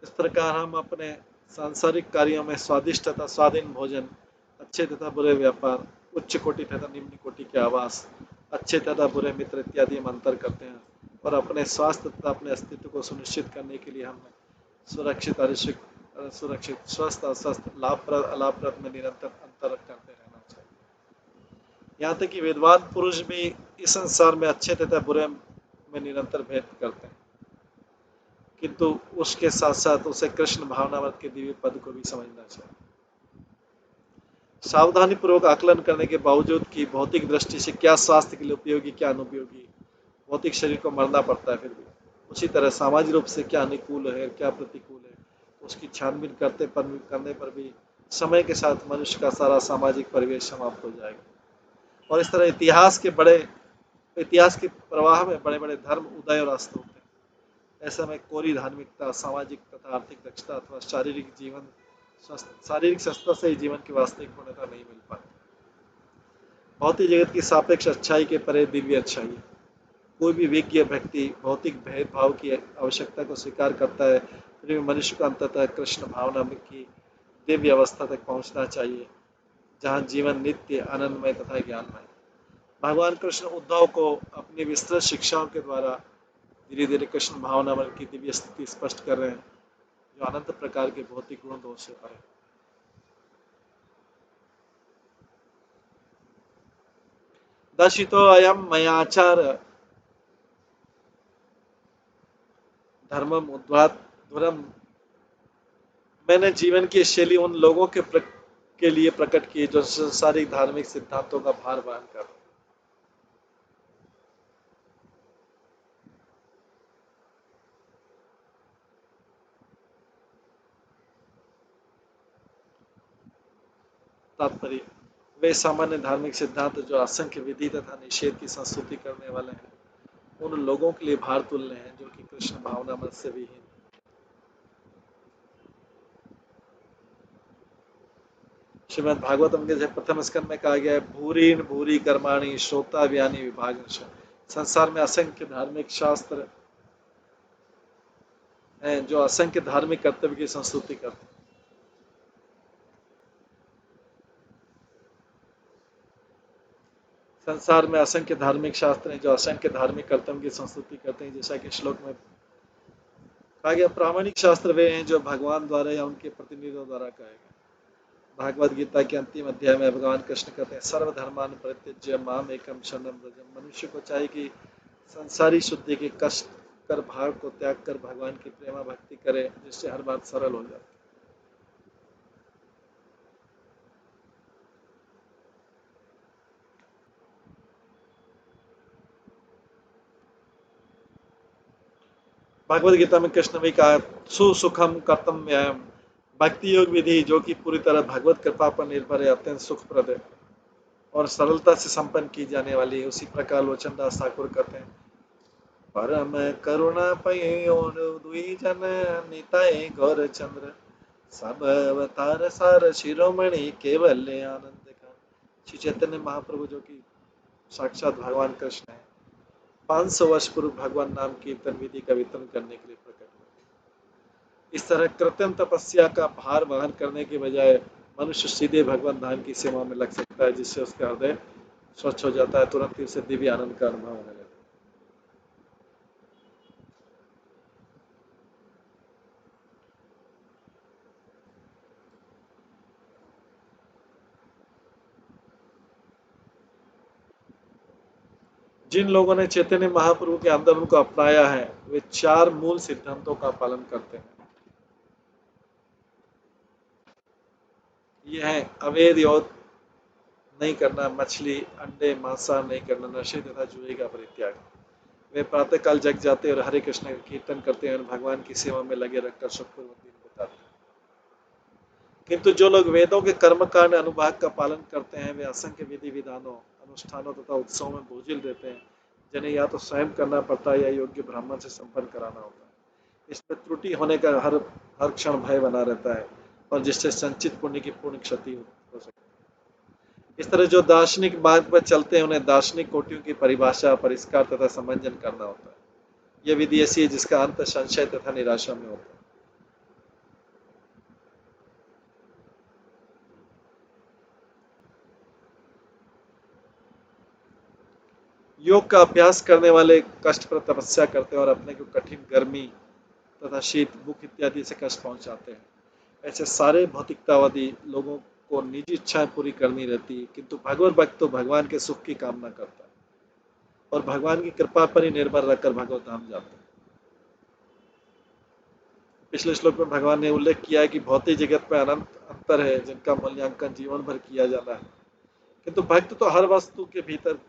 इस प्रकार हम अपने सांसारिक कार्यों में स्वादिष्ट तथा स्वाधीन भोजन, अच्छे तथा बुरे व्यापार, उच्च कोटि तथा निम्न कोटि के आवास, अच्छे तथा बुरे मित्र इत्यादि में अंतर करते हैं और अपने स्वास्थ्य तथा अपने अस्तित्व को सुनिश्चित करने के लिए हमें सुरक्षित स्वस्थ अस्वस्थ लाभप्रद अलाभप्रद में निरंतर अंतर करते रहना चाहिए। यहाँ तक कि विद्वान पुरुष भी इस संसार में अच्छे तथा बुरे में निरंतर भेद करते हैं, किंतु उसके साथ साथ उसे कृष्ण भावनामृत के दिव्य पद को भी समझना चाहिए। सावधानी पूर्वक आकलन करने के बावजूद कि भौतिक दृष्टि से क्या स्वास्थ्य के लिए उपयोगी क्या अनुपयोगी, भौतिक शरीर को मरना पड़ता है, फिर भी उसी तरह सामाजिक रूप से क्या अनुकूल है क्या प्रतिकूल है, उसकी छानबीन करने पर भी समय के साथ मनुष्य का सारा सामाजिक परिवेश समाप्त हो जाएगा और इस तरह इतिहास के प्रवाह में बड़े बड़े धर्म उदय और अस्त होते हैं। ऐसा में कोरी धार्मिकता, सामाजिक तथा आर्थिक दक्षता अथवा शारीरिक स्वस्थता से ही जीवन की वास्तविक पूर्णता नहीं मिल पाती। भौतिक जगत की सापेक्ष अच्छाई के परे दिव्य अच्छाई है। कोई भी विज्ञ व्यक्ति भौतिक भेदभाव की आवश्यकता को स्वीकार करता है, फिर भी मनुष्य को अंततः कृष्ण भावना की दिव्य अवस्था तक पहुंचना चाहिए, जहां जीवन नित्य आनंदमय तथा ज्ञानमय। भगवान कृष्ण उद्धव को अपनी विस्तृत शिक्षाओं के द्वारा धीरे धीरे कृष्ण भावना की दिव्य स्थिति स्पष्ट कर रहे हैं, जो अनंत प्रकार के भौतिक गुण दोष से परे। दर्शितो अयम मयाचार धर्मम उद्वात धुरम, मैंने जीवन की शैली उन लोगों के के लिए प्रकट किए जो संसारिक धार्मिक सिद्धांतों का भार वहन कर रहे हैं। तात्पर्य, वे सामान्य धार्मिक सिद्धांत जो असंख्य विधि तथा निषेध की संस्तुति करने वाले हैं उन लोगों के लिए भार तुल्य हैं जो कि कृष्ण भावना मत से विहीन। श्रीमद् भागवतम के प्रथम स्कंद में कहा गया है भूरीन भूरी कर्माणि श्रोता व्यानि विभागश। संसार में असंख्य धार्मिक शास्त्र हैं जो असंख्य धार्मिक कर्तव्य की संस्तुति करते हैं। संसार में असंख्य धार्मिक शास्त्र हैं जो असंख्य धार्मिक कर्तव्य की संस्तुति करते हैं, जैसा कि श्लोक में कहा गया प्रामाणिक शास्त्र वे हैं जो भगवान द्वारा या उनके प्रतिनिधियों द्वारा कहे गए। भागवत गीता के अंतिम अध्याय में भगवान कृष्ण कहते हैं सर्वधर्मान परित्यज्य माम एकम शरणम व्रज। मनुष्य को चाहिए कि संसारी शुद्धि के कष्ट कर भाव को त्याग कर भगवान की प्रेमा भक्ति करे, जिससे हर बात सरल हो जाती है। भगवत गीता में कृष्ण भी कहा सुसुखम कर्तव्यम, भक्ति योग विधि जो कि पूरी तरह भगवत कृपा पर निर्भर है, अत्यंत सुखप्रद है और सरलता से संपन्न की जाने वाली है। उसी प्रकार लोचनदास ठाकुर कहते हैं परम करुणा पयोर दुई जन निताय गौर चंद्र सब अवतार सार शिरोमणि केवल आनंद का। श्री चैतन्य महाप्रभु जो कि साक्षात भगवान कृष्ण है 500 वर्ष पूर्व भगवान नाम कीर्तन विधि का वितरण करने के लिए प्रकट हुए। इस तरह कृत्रिम तपस्या का भार वहन करने के बजाय मनुष्य सीधे भगवान धाम की सेवा में लग सकता है, जिससे उसका हृदय स्वच्छ हो जाता है, तुरंत ही उसे दिव्य आनंद का अनुभव होने लगता है। जिन लोगों ने चैतन्य महाप्रभु के आंदोलन को अपनाया है वे 4 मूल सिद्धांतों का पालन करते हैं। ये है अवैध यौन नहीं करना, मछली अंडे मांसाहार नहीं करना, नशे तथा जुए का परित्याग। वे प्रातःकाल जग जाते और हरे कृष्ण का कीर्तन करते हैं और भगवान की सेवा में लगे रहकर सुखपूर्वक दिन बिताते हैं। किंतु जो लोग वेदों के कर्मकांड अनुभाग का पालन करते हैं वे असंख्य विधि विधानों अनुष्ठानों तथा उत्सवों में बोझिल रहते हैं, जिन्हें या तो स्वयं करना पड़ता है या योग्य ब्राह्मण से संपन्न कराना होता है। इसमें त्रुटि होने का हर हर क्षण भय बना रहता है और जिससे संचित पुण्य की पूर्ण क्षति हो सकती है। इस तरह जो दार्शनिक मार्ग पर चलते हैं उन्हें दार्शनिक कोटियों की परिभाषा परिष्कार तथा समंजन करना होता है। यह विधि ऐसी है जिसका अंत संशय तथा निराशा में होता है। योग का अभ्यास करने वाले कष्ट पर तपस्या करते हैं और अपने को कठिन गर्मी तथा शीत भूख इत्यादि से कष्ट पहुंचाते हैं। ऐसे सारे भौतिकतावादी लोगों को निजी इच्छाएं पूरी करनी रहती है, किंतु भगवत भक्त तो भगवान के सुख की कामना करता है और भगवान की कृपा पर ही निर्भर रहकर भगवत धाम जाता है। पिछले श्लोक में भगवान ने उल्लेख किया है कि भौतिक जगत में अनंत अंतर है जिनका मूल्यांकन जीवन भर किया जाना है, किंतु भक्त तो हर वस्तु के भीतर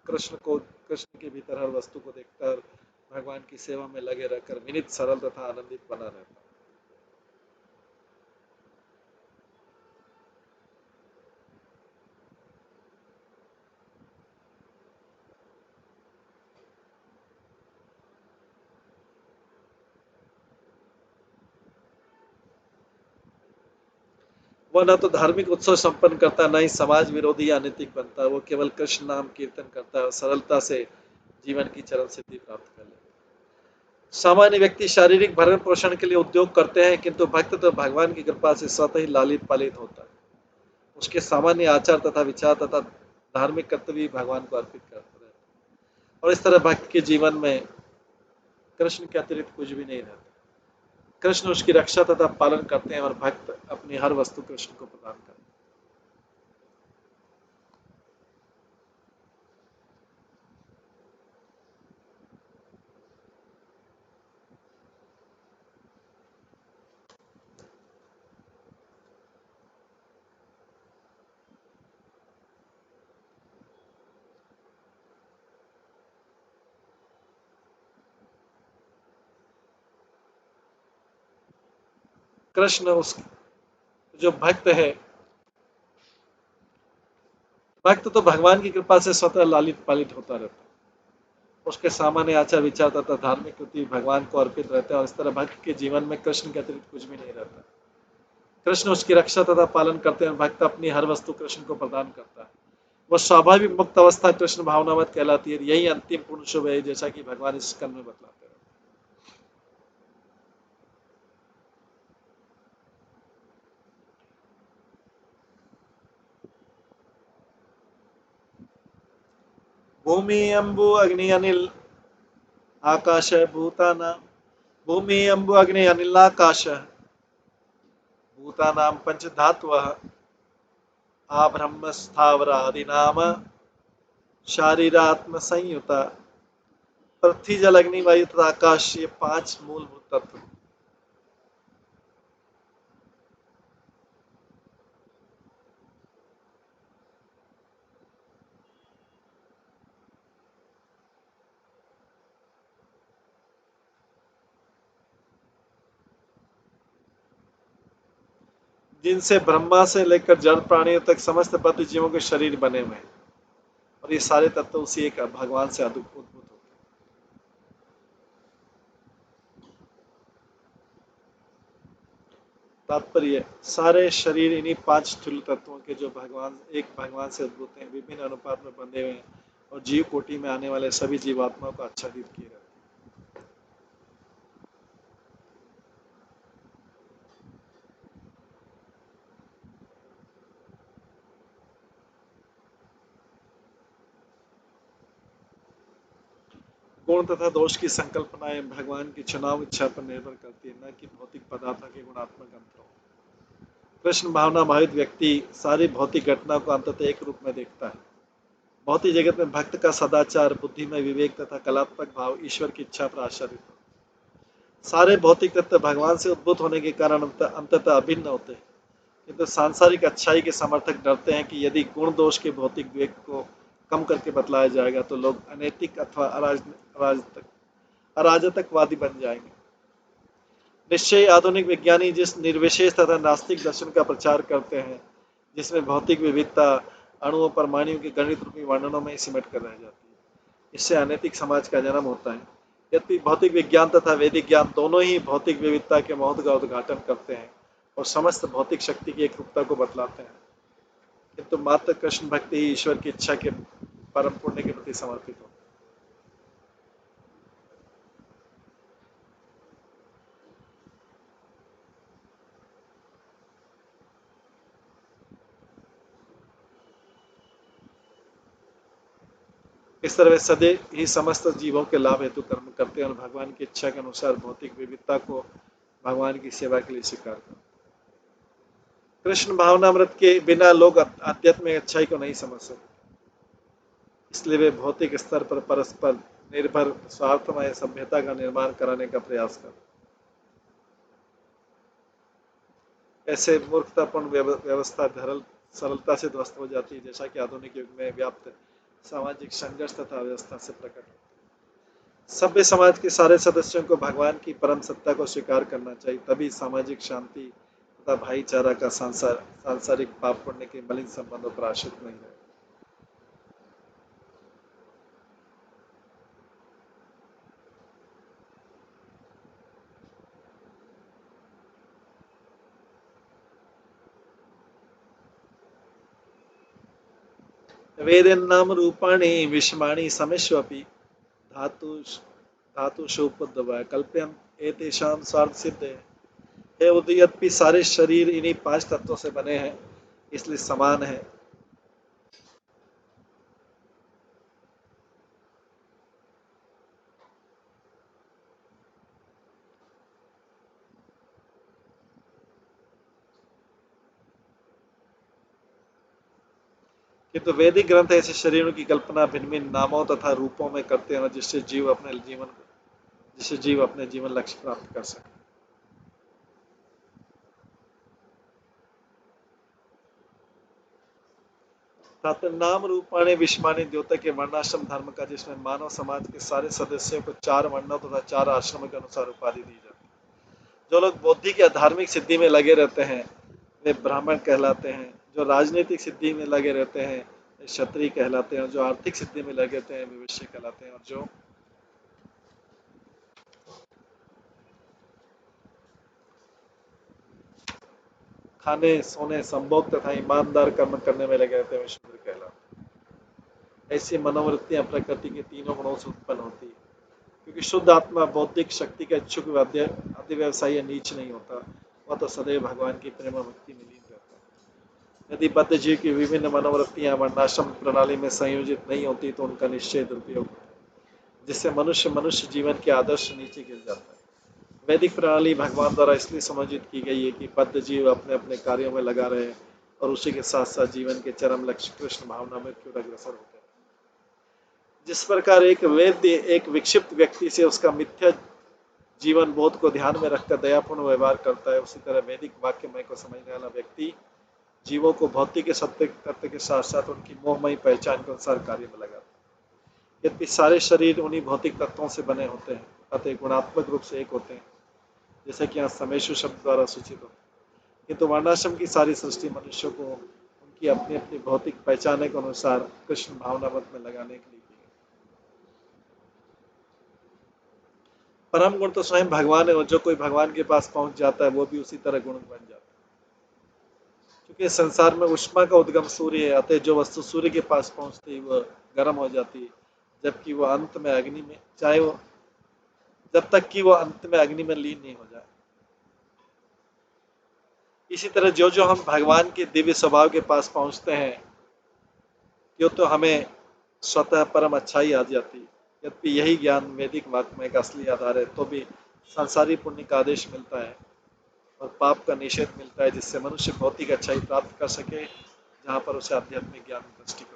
कृष्ण के भीतर हर वस्तु को देखकर भगवान की सेवा में लगे रहकर विनित सरल तथा आनंदित बना रहता है। वह न तो धार्मिक उत्सव संपन्न करता, न ही समाज विरोधी या अनैतिक बनता। वो केवल कृष्ण नाम कीर्तन करता है और सरलता से जीवन की चरम सिद्धि प्राप्त कर लेता है। सामान्य व्यक्ति शारीरिक भरण पोषण के लिए उद्योग करते हैं, किंतु भक्त तो भगवान की कृपा से स्वतः ही लालित पालित होता है। उसके सामान्य आचार तथा विचार तथा धार्मिक कर्तव्य भगवान को अर्पित करते रहते हैं और इस तरह भक्त के जीवन में कृष्ण के अतिरिक्त कुछ भी नहीं रहता। कृष्ण उसकी रक्षा तथा पालन करते हैं और भक्त अपनी हर वस्तु कृष्ण को प्रदान करते हैं। कृष्ण उस जो भक्त है, भक्त तो भगवान की कृपा से स्वतः लालित पालित होता रहता है। उसके सामान्य आचार विचार तथा धार्मिक कृति भगवान को अर्पित रहते हैं और इस तरह भक्त के जीवन में कृष्ण के अतिरिक्त कुछ भी नहीं रहता। कृष्ण उसकी रक्षा तथा पालन करते हैं। भक्त अपनी हर वस्तु कृष्ण को प्रदान करता है। वो स्वाभाविक मुक्त अवस्था कृष्ण भावनावत कहलाती है। यही अंतिम पूर्ण शुभ है, जैसा कि भगवान इस स्कंद में बतलाते हैं। भूमि अंबु अग्नि अनिल आकाश भूताना, भूमि अंबु अग्नि अनिल आकाश भूतानां पंचधातवः आब्रह्म स्थावर आदि नाम शारीरात्म संयुता। पृथ्वी जल अग्नि वायु तथा आकाश, ये 5 मूलभूत तत्व जिनसे ब्रह्मा से लेकर जड़ प्राणियों तक समस्त बद्ध जीवों के शरीर बने हुए हैं, और ये सारे तत्व उसी एक भगवान से उद्भूत होते हैं। तात्पर्य, सारे शरीर इन्हीं 5 स्थूल तत्वों के जो भगवान से उद्भूत हैं, विभिन्न अनुपात में बंधे हुए हैं और जीव कोटि में आने वाले सभी जीवात्माओं को आच्छादित किए रहते हैं। गुण तथा दोष की संकल्पनाएं भगवान की चुनाव इच्छा पर निर्भर करती है, न कि भौतिक पदार्थों के गुणात्मक अंतरों। कृष्ण भावना भावित व्यक्ति सारी भौतिक घटना को अंततः एक रूप में देखता है। भौतिक जगत में भक्त का सदाचार, बुद्धिमय विवेक तथा कलात्मक भाव ईश्वर की इच्छा पर आश्रित है। सारे भौतिक तत्व भगवान से उद्भूत होने के कारण अंततः अभिन्न होते हैं, किंतु सांसारिक अच्छाई के समर्थक डरते हैं कि यदि गुण दोष के भौतिक विवेक को कम करके बतलाया जाएगा तो लोग अनैतिक अथवा अराजकवादी बन जाएंगे। निश्चय आधुनिक विज्ञानी जिस निर्विशेष तथा नास्तिक दर्शन का प्रचार करते हैं, जिसमें भौतिक विविधता अणुओं परमाणुओं के गणित रूपी वर्णनों में सिमट कर रह जाती है, इससे अनैतिक समाज का जन्म होता है। यद्यपि भौतिक विज्ञान तथा वैदिक ज्ञान दोनों ही भौतिक विविधता के महत्व का उद्घाटन करते हैं और समस्त भौतिक शक्ति की एकरूपता को बतलाते हैं, किंतु मात्र कृष्ण भक्ति ही ईश्वर की इच्छा के परम पुण्य के प्रति समर्पित हो। इस तरह वे सदैव ही समस्त जीवों के लाभ हेतु कर्म करते हैं और भगवान की इच्छा के अनुसार भौतिक विविधता को भगवान की सेवा के लिए स्वीकार करते हैं। कृष्ण भावनामृत के बिना लोग आध्यात्मिक अच्छाई को नहीं समझ सकते, इसलिए वे भौतिक स्तर पर परस्पर निर्भर स्वार्थमय सभ्यता का निर्माण कराने का प्रयास करते हैं। ऐसे मूर्खतापूर्ण व्यवस्था सरलता से ध्वस्त हो जाती है, जैसा कि आधुनिक युग में व्याप्त सामाजिक संघर्ष तथा व्यवस्था से प्रकट होता है। सभ्य समाज के सारे सदस्यों को भगवान की परम सत्ता को स्वीकार करना चाहिए, तभी सामाजिक शांति तथा भाईचारा का सांसारिक पाप पुण्य के मलिन संबंधों पर आश्रित नहीं रहे। वेदेन्नाम रूपाणि विषमाणि समेष्वपि धातु धातुषुपद्रव कल्प्यम एतेषां स्वार्थ सिद्धे। हे उदयपि सारे शरीर इन्हीं 5 तत्वों से बने हैं, इसलिए समान है। किंतु वैदिक ग्रंथ ऐसे शरीरों की कल्पना भिन्न भिन्न नामों तथा रूपों में करते हैं, जिससे जीव अपने जीवन लक्ष्य प्राप्त कर सके। नाम रूपाणे विषमाणी द्योतक के वर्णाश्रम धर्म का, जिसमें मानव समाज के सारे सदस्यों को 4 वर्णों तथा 4 आश्रमों के अनुसार उपाधि दी जाती है। जो लोग बौद्धिक या धार्मिक सिद्धि में लगे रहते हैं वे ब्राह्मण कहलाते हैं। जो राजनीतिक सिद्धि में लगे रहते हैं वे क्षत्रिय कहलाते हैं। और जो आर्थिक सिद्धि में लगे रहते हैं वे वैश्य कहलाते हैं। और जो खाने सोने संभोग तथा ईमानदार कर्म करने में लगे रहते हैं वे शूद्र कहलाते हैं। ऐसी मनोवृत्तियां प्रकृति के तीनों गुणों से उत्पन्न होती है। क्योंकि शुद्ध आत्मा बौद्धिक शक्ति का इच्छुक आदि व्यवसायी नीच नहीं होता, वह तो सदैव भगवान की प्रेम और भक्ति में लीन रहता है। यदि बद्ध जीव की विभिन्न मनोवृत्तियां वर्णाश्रम प्रणाली में संयोजित नहीं होती तो उनका निश्चय दुरुपयोग होता है, जिससे मनुष्य मनुष्य जीवन के आदर्श नीचे गिर जाता है। वैदिक प्रणाली भगवान द्वारा इसलिए समर्जित की गई है कि बद्ध जीव अपने अपने कार्यों में लगा रहे और उसी के साथ साथ जीवन के चरम लक्ष्य कृष्ण भावना में क्यों अग्रसर होते हैं। जिस प्रकार एक वेद्य एक विक्षिप्त व्यक्ति से उसका मिथ्या जीवन बोध को ध्यान में रखकर दयापूर्ण व्यवहार करता है, उसी तरह वैदिक वाक्यमय को समझने वाला व्यक्ति जीवों को भौतिक सत्य तत्व के साथ साथ उनकी मोहमयी पहचान के अनुसार कार्य में लगाता है। यद्यपि सारे शरीर उन्हीं भौतिक तत्वों से बने होते हैं, अतः गुणात्मक रूप से एक होते हैं, जैसे कि यहाँ समेशु शब्द द्वारा सूचित होते हैं। किंतु वर्णाश्रम की सारी सृष्टि मनुष्यों को उनकी अपनी अपनी भौतिक पहचाने के अनुसार कृष्ण भावनामत में लगाने के लिए की गई। परम गुण तो स्वयं भगवान है और जो कोई भगवान के पास पहुंच जाता है वो भी उसी तरह गुण बन जाता है। क्योंकि संसार में उष्मा का उद्गम सूर्य है, अतः जो वस्तु सूर्य के पास पहुंचती है वह गर्म हो जाती है, जबकि वह अंत में अग्नि में चाहे वो जब तक कि वह अंत में अग्नि में लीन नहीं हो जाए। इसी तरह जो जो हम भगवान के दिव्य स्वभाव के पास पहुंचते हैं यो तो हमें स्वतः परम अच्छाई आ जाती है। यद्यपि यही ज्ञान वैदिक वाक्य का असली आधार है तो भी संसारी पुण्य का आदेश मिलता है और पाप का निषेध मिलता है, जिससे मनुष्य भौतिक अच्छाई प्राप्त कर सके जहाँ पर उसे आध्यात्मिक ज्ञान दृष्टि को।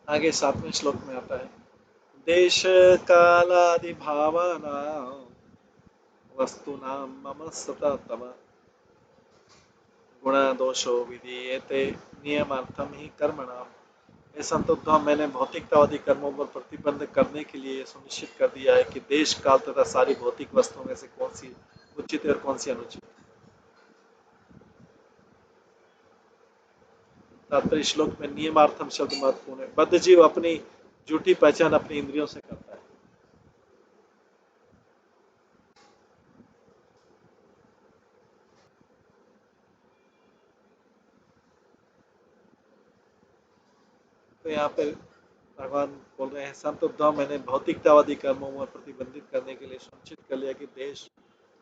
आगे 7वें श्लोक में आता है, देश कालादि भावानां वस्तुनां मम सततम गुण दोषो विधीयते नियमार्थम ही कर्मणाम। ये संतुष्ट मैंने भौतिकतावादी कर्मों पर प्रतिबंध करने के लिए सुनिश्चित कर दिया है कि देश काल तथा सारी भौतिक वस्तुओं में से कौन सी उचित है और कौन सी अनुचित। तात्पर्य श्लोक में नियमार्थम शब्द महत्वपूर्ण है। बद्ध जीव अपनी झूठी पहचान अपनी इंद्रियों से करता है। तो यहाँ पे भगवान बोल रहे हैं, संत उद्धव मैंने भौतिकतावादी कर्मों में प्रतिबंधित करने के लिए सुनिश्चित कर लिया कि देश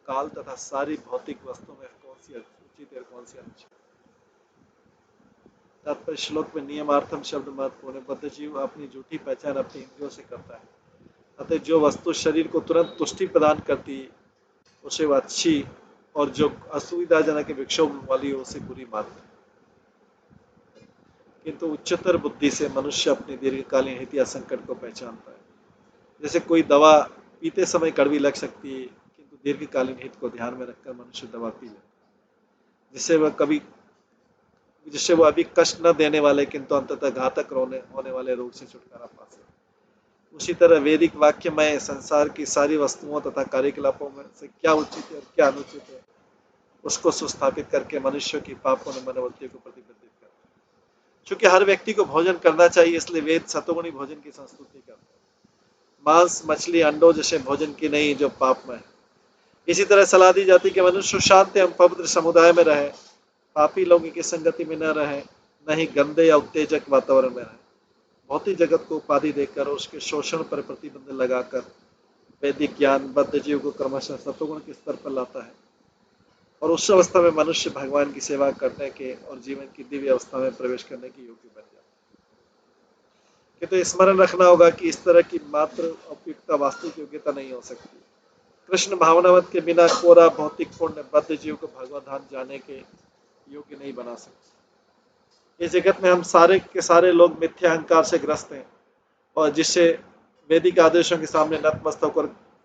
काल तथा सारी भौतिक वस्तुओं में कौन सी उचित है और कौन सी अनुचित। तात्पर्य श्लोक में नियमार्थम शब्द महत्वपूर्ण है। बद्ध जीव अपनी झूठी पहचान अपनी इंद्रियों से करता है, अतः जो वस्तु शरीर को तुरंत तुष्टि प्रदान करती है उसे वह अच्छी और जो असुविधाजनक विक्षोभ वाली है उसे बुरी मानती है। किंतु उच्चतर बुद्धि से मनुष्य अपनी दीर्घकालीन हित या संकट को पहचानता है। जैसे कोई दवा पीते समय कड़वी लग सकती है, किंतु दीर्घकालीन हित को ध्यान में रखकर मनुष्य दवा पी ले, जिससे वह अभी कष्ट न देने वाले किंतु अंततः घातक होने वाले रोग से छुटकारा पा सके। उसी तरह वैदिक वाक्य में संसार की सारी वस्तुओं तथा कार्यकलापों में से क्या उचित है और क्या अनुचित है उसको सुस्थापित करके मनुष्य की पापों ने मनोवृत्ति को प्रतिबंधित करता है। चूंकि हर व्यक्ति को भोजन करना चाहिए इसलिए वेद सतोगुणी भोजन की संस्तुति करता है। मांस मछली अंडों जैसे भोजन की नहीं जो पाप में है। इसी तरह सलाह दी जाती है कि मनुष्य शांत एवं पवित्र समुदाय में रहे, पापी लोगों की संगति में न रहे, न ही गंदे या उत्तेजक वातावरण में रहे। भौतिक जगत को उपाधि देकर और उसके शोषण पर प्रतिबंध लगाकर वैदिक ज्ञान बद्ध जीव को क्रमशः सतोगुण के स्तर पर लाता है और उस अवस्था में मनुष्य भगवान की सेवा करने के और जीवन की दिव्य अवस्था में प्रवेश करने के योग्य बन जाता है। तो स्मरण रखना होगा कि इस तरह की मात्र उपयुक्तता वास्तविक योग्यता नहीं हो सकती। कृष्ण भावनावत के बिना कोरा भौतिक पुण्य बद्ध जीव को भगवत धाम जाने के योग्य नहीं बना सकते। इस जगत में हम सारे के सारे लोग मिथ्या अहंकार से ग्रस्त हैं और जिससे वैदिक आदेशों के सामने नतमस्तक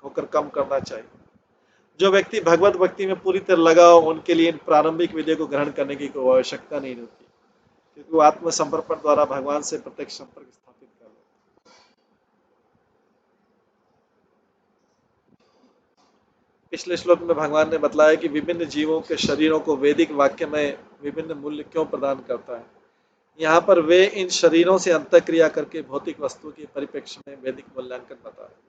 होकर कम करना चाहिए। जो व्यक्ति भगवत भक्ति में पूरी तरह लगा हो उनके लिए इन प्रारंभिक विधियों को ग्रहण करने की कोई आवश्यकता नहीं होती, क्योंकि वो आत्मसमर्पण द्वारा भगवान से प्रत्यक्ष संपर्क स्थापित कर लेते। पिछले श्लोक में भगवान ने बतलाया कि विभिन्न जीवों के शरीरों को वैदिक वाक्य में विभिन्न मूल्य क्यों प्रदान करता है। यहाँ पर वे इन शरीरों से अंतःक्रिया करके भौतिक वस्तु के परिप्रेक्ष्य में वैदिक मूल्यांकन बता रहे।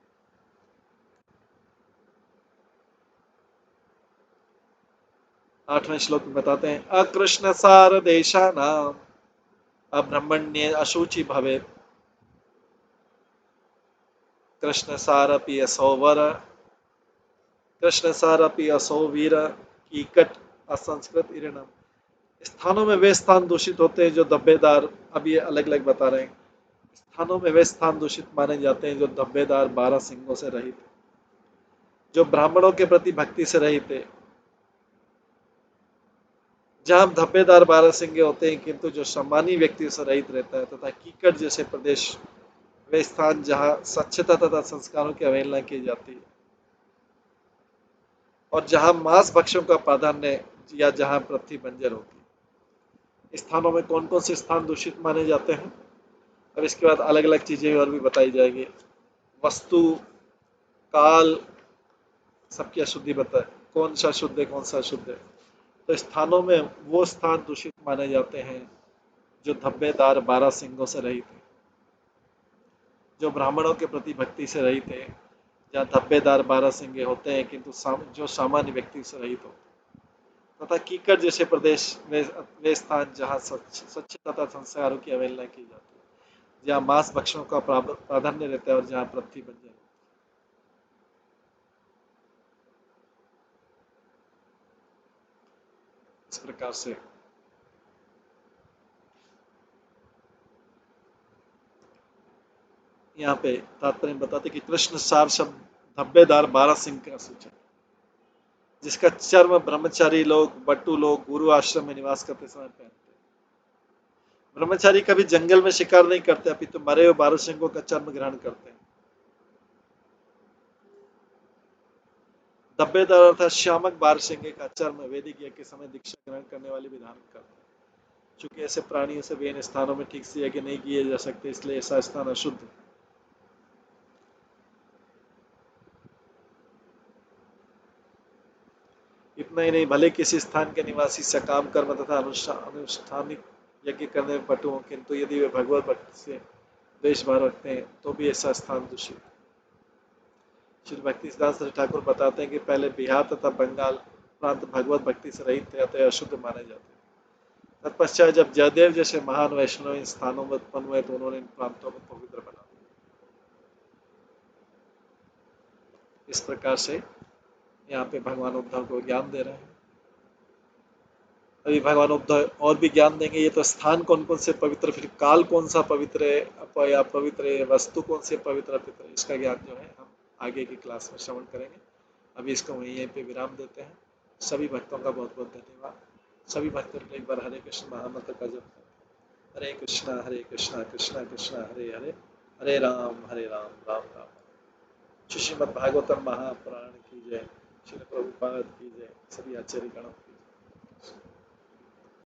8वें श्लोक में बताते हैं अकृष्ण सार देशा नाम अब्रह्मण्य अशुचि भवे कृष्ण सारपि असौवर कृष्ण सारपि असौवीर कीकट असंस्कृत इरणम। स्थानों में वे स्थान दूषित होते हैं जो धब्बेदार, अब ये अलग अलग बता रहे हैं, स्थानों में वे स्थान दूषित माने जाते हैं जो धब्बेदार 12 सिंगों से रहित, जो ब्राह्मणों के प्रति भक्ति से रहित है। जहां धब्बेदार 12 सिंगे होते हैं किंतु जो सम्मानी व्यक्तियों से रहित रहता है, तथा कीकट जैसे प्रदेश वे स्थान जहां स्वच्छता तथा संस्कारों की अवहेलना की जाती है, और जहां मांस भक्षों का प्राधान्य या जहां पृथ्वी बंजर होती है। स्थानों में कौन कौन से स्थान दूषित माने जाते हैं, और इसके बाद अलग अलग चीजें और भी बताई जाएगी। वस्तु, काल, सबकी अशुद्धि बताए, कौन सा शुद्ध है कौन सा अशुद्ध है। तो स्थानों में वो स्थान दूषित माने जाते हैं जो धब्बेदार 12 सिंगों से रहित है, जो ब्राह्मणों के प्रति भक्ति से रहित है, जहाँ धब्बेदार 12 सिंगे होते हैं किंतु जो सामान्य व्यक्ति से रहित होते हैं, तथा कीकट जैसे प्रदेश वे स्थान जहाँ स्वच्छता तथा संस्कारों की अवहेलना की जाती है, जहाँ मांस भक्षणों का प्राधान्य रहता है और जहाँ पृथ्वी बंजर है। इस प्रकार से यहाँ पे तात्पर्य बताते कि कृष्ण सार शब्द धब्बेदार 12 सिंह का सूचक, जिसका चर्म ब्रह्मचारी लोग, बट्टू लोग गुरु आश्रम में निवास करते समय पहनते हैं। ब्रह्मचारी कभी जंगल में शिकार नहीं करते, अपितु मरे हुए 12 सिंहों का चर्म ग्रहण करते हैं। धब्बेदार अर्थात श्यामक 12 सिंह का चर्म वैदिक यज्ञ के समय दीक्षा ग्रहण करने वाले विधान करते हैं। चूंकि ऐसे प्राणियों से भी इन स्थानों में ठीक से यज्ञ नहीं किए जा सकते, इसलिए ऐसा स्थान अशुद्ध है। इतना ही नहीं, भले किसी स्थान के निवासी सकाम कर्म तथा अनुष्ठानिक यज्ञ करने में पटु हों, किंतु यदि वे भगवत भक्ति से द्वेष भाव रखते हैं तो भी ऐसा स्थान दूषित। श्री भक्ति सिद्धांत श्री ठाकुर बताते हैं कि पहले बिहार तथा बंगाल प्रांत भगवत भक्ति से रहित थे, अतः अशुद्ध माने जाते हैं। तत्पश्चात जब जयदेव जैसे महान वैष्णव इन स्थानों में उत्पन्न हुए तो उन्होंने इन प्रांतों को पवित्र बना दिया। इस प्रकार से यहाँ पे भगवान उद्धव को ज्ञान दे रहे हैं। अभी भगवान उद्धव और भी ज्ञान देंगे। ये तो स्थान कौन कौन से पवित्र, फिर काल कौन सा पवित्र है या पवित्र है, वस्तु कौन से पवित्र अपित्र है, इसका ज्ञान जो है हम आगे की क्लास में श्रवण करेंगे। अभी इसको वहीं यहीं पे विराम देते हैं। सभी भक्तों का बहुत बहुत धन्यवाद। सभी भक्तों के एक बार हरे कृष्ण महामंत्र का जप करें। हरे कृष्णा कृष्णा कृष्णा हरे हरे, हरे राम राम राम। श्रीमद् भागवतम महापुराण की जय, श्री प्रभुपाद की जय, सभी आचार्य गणों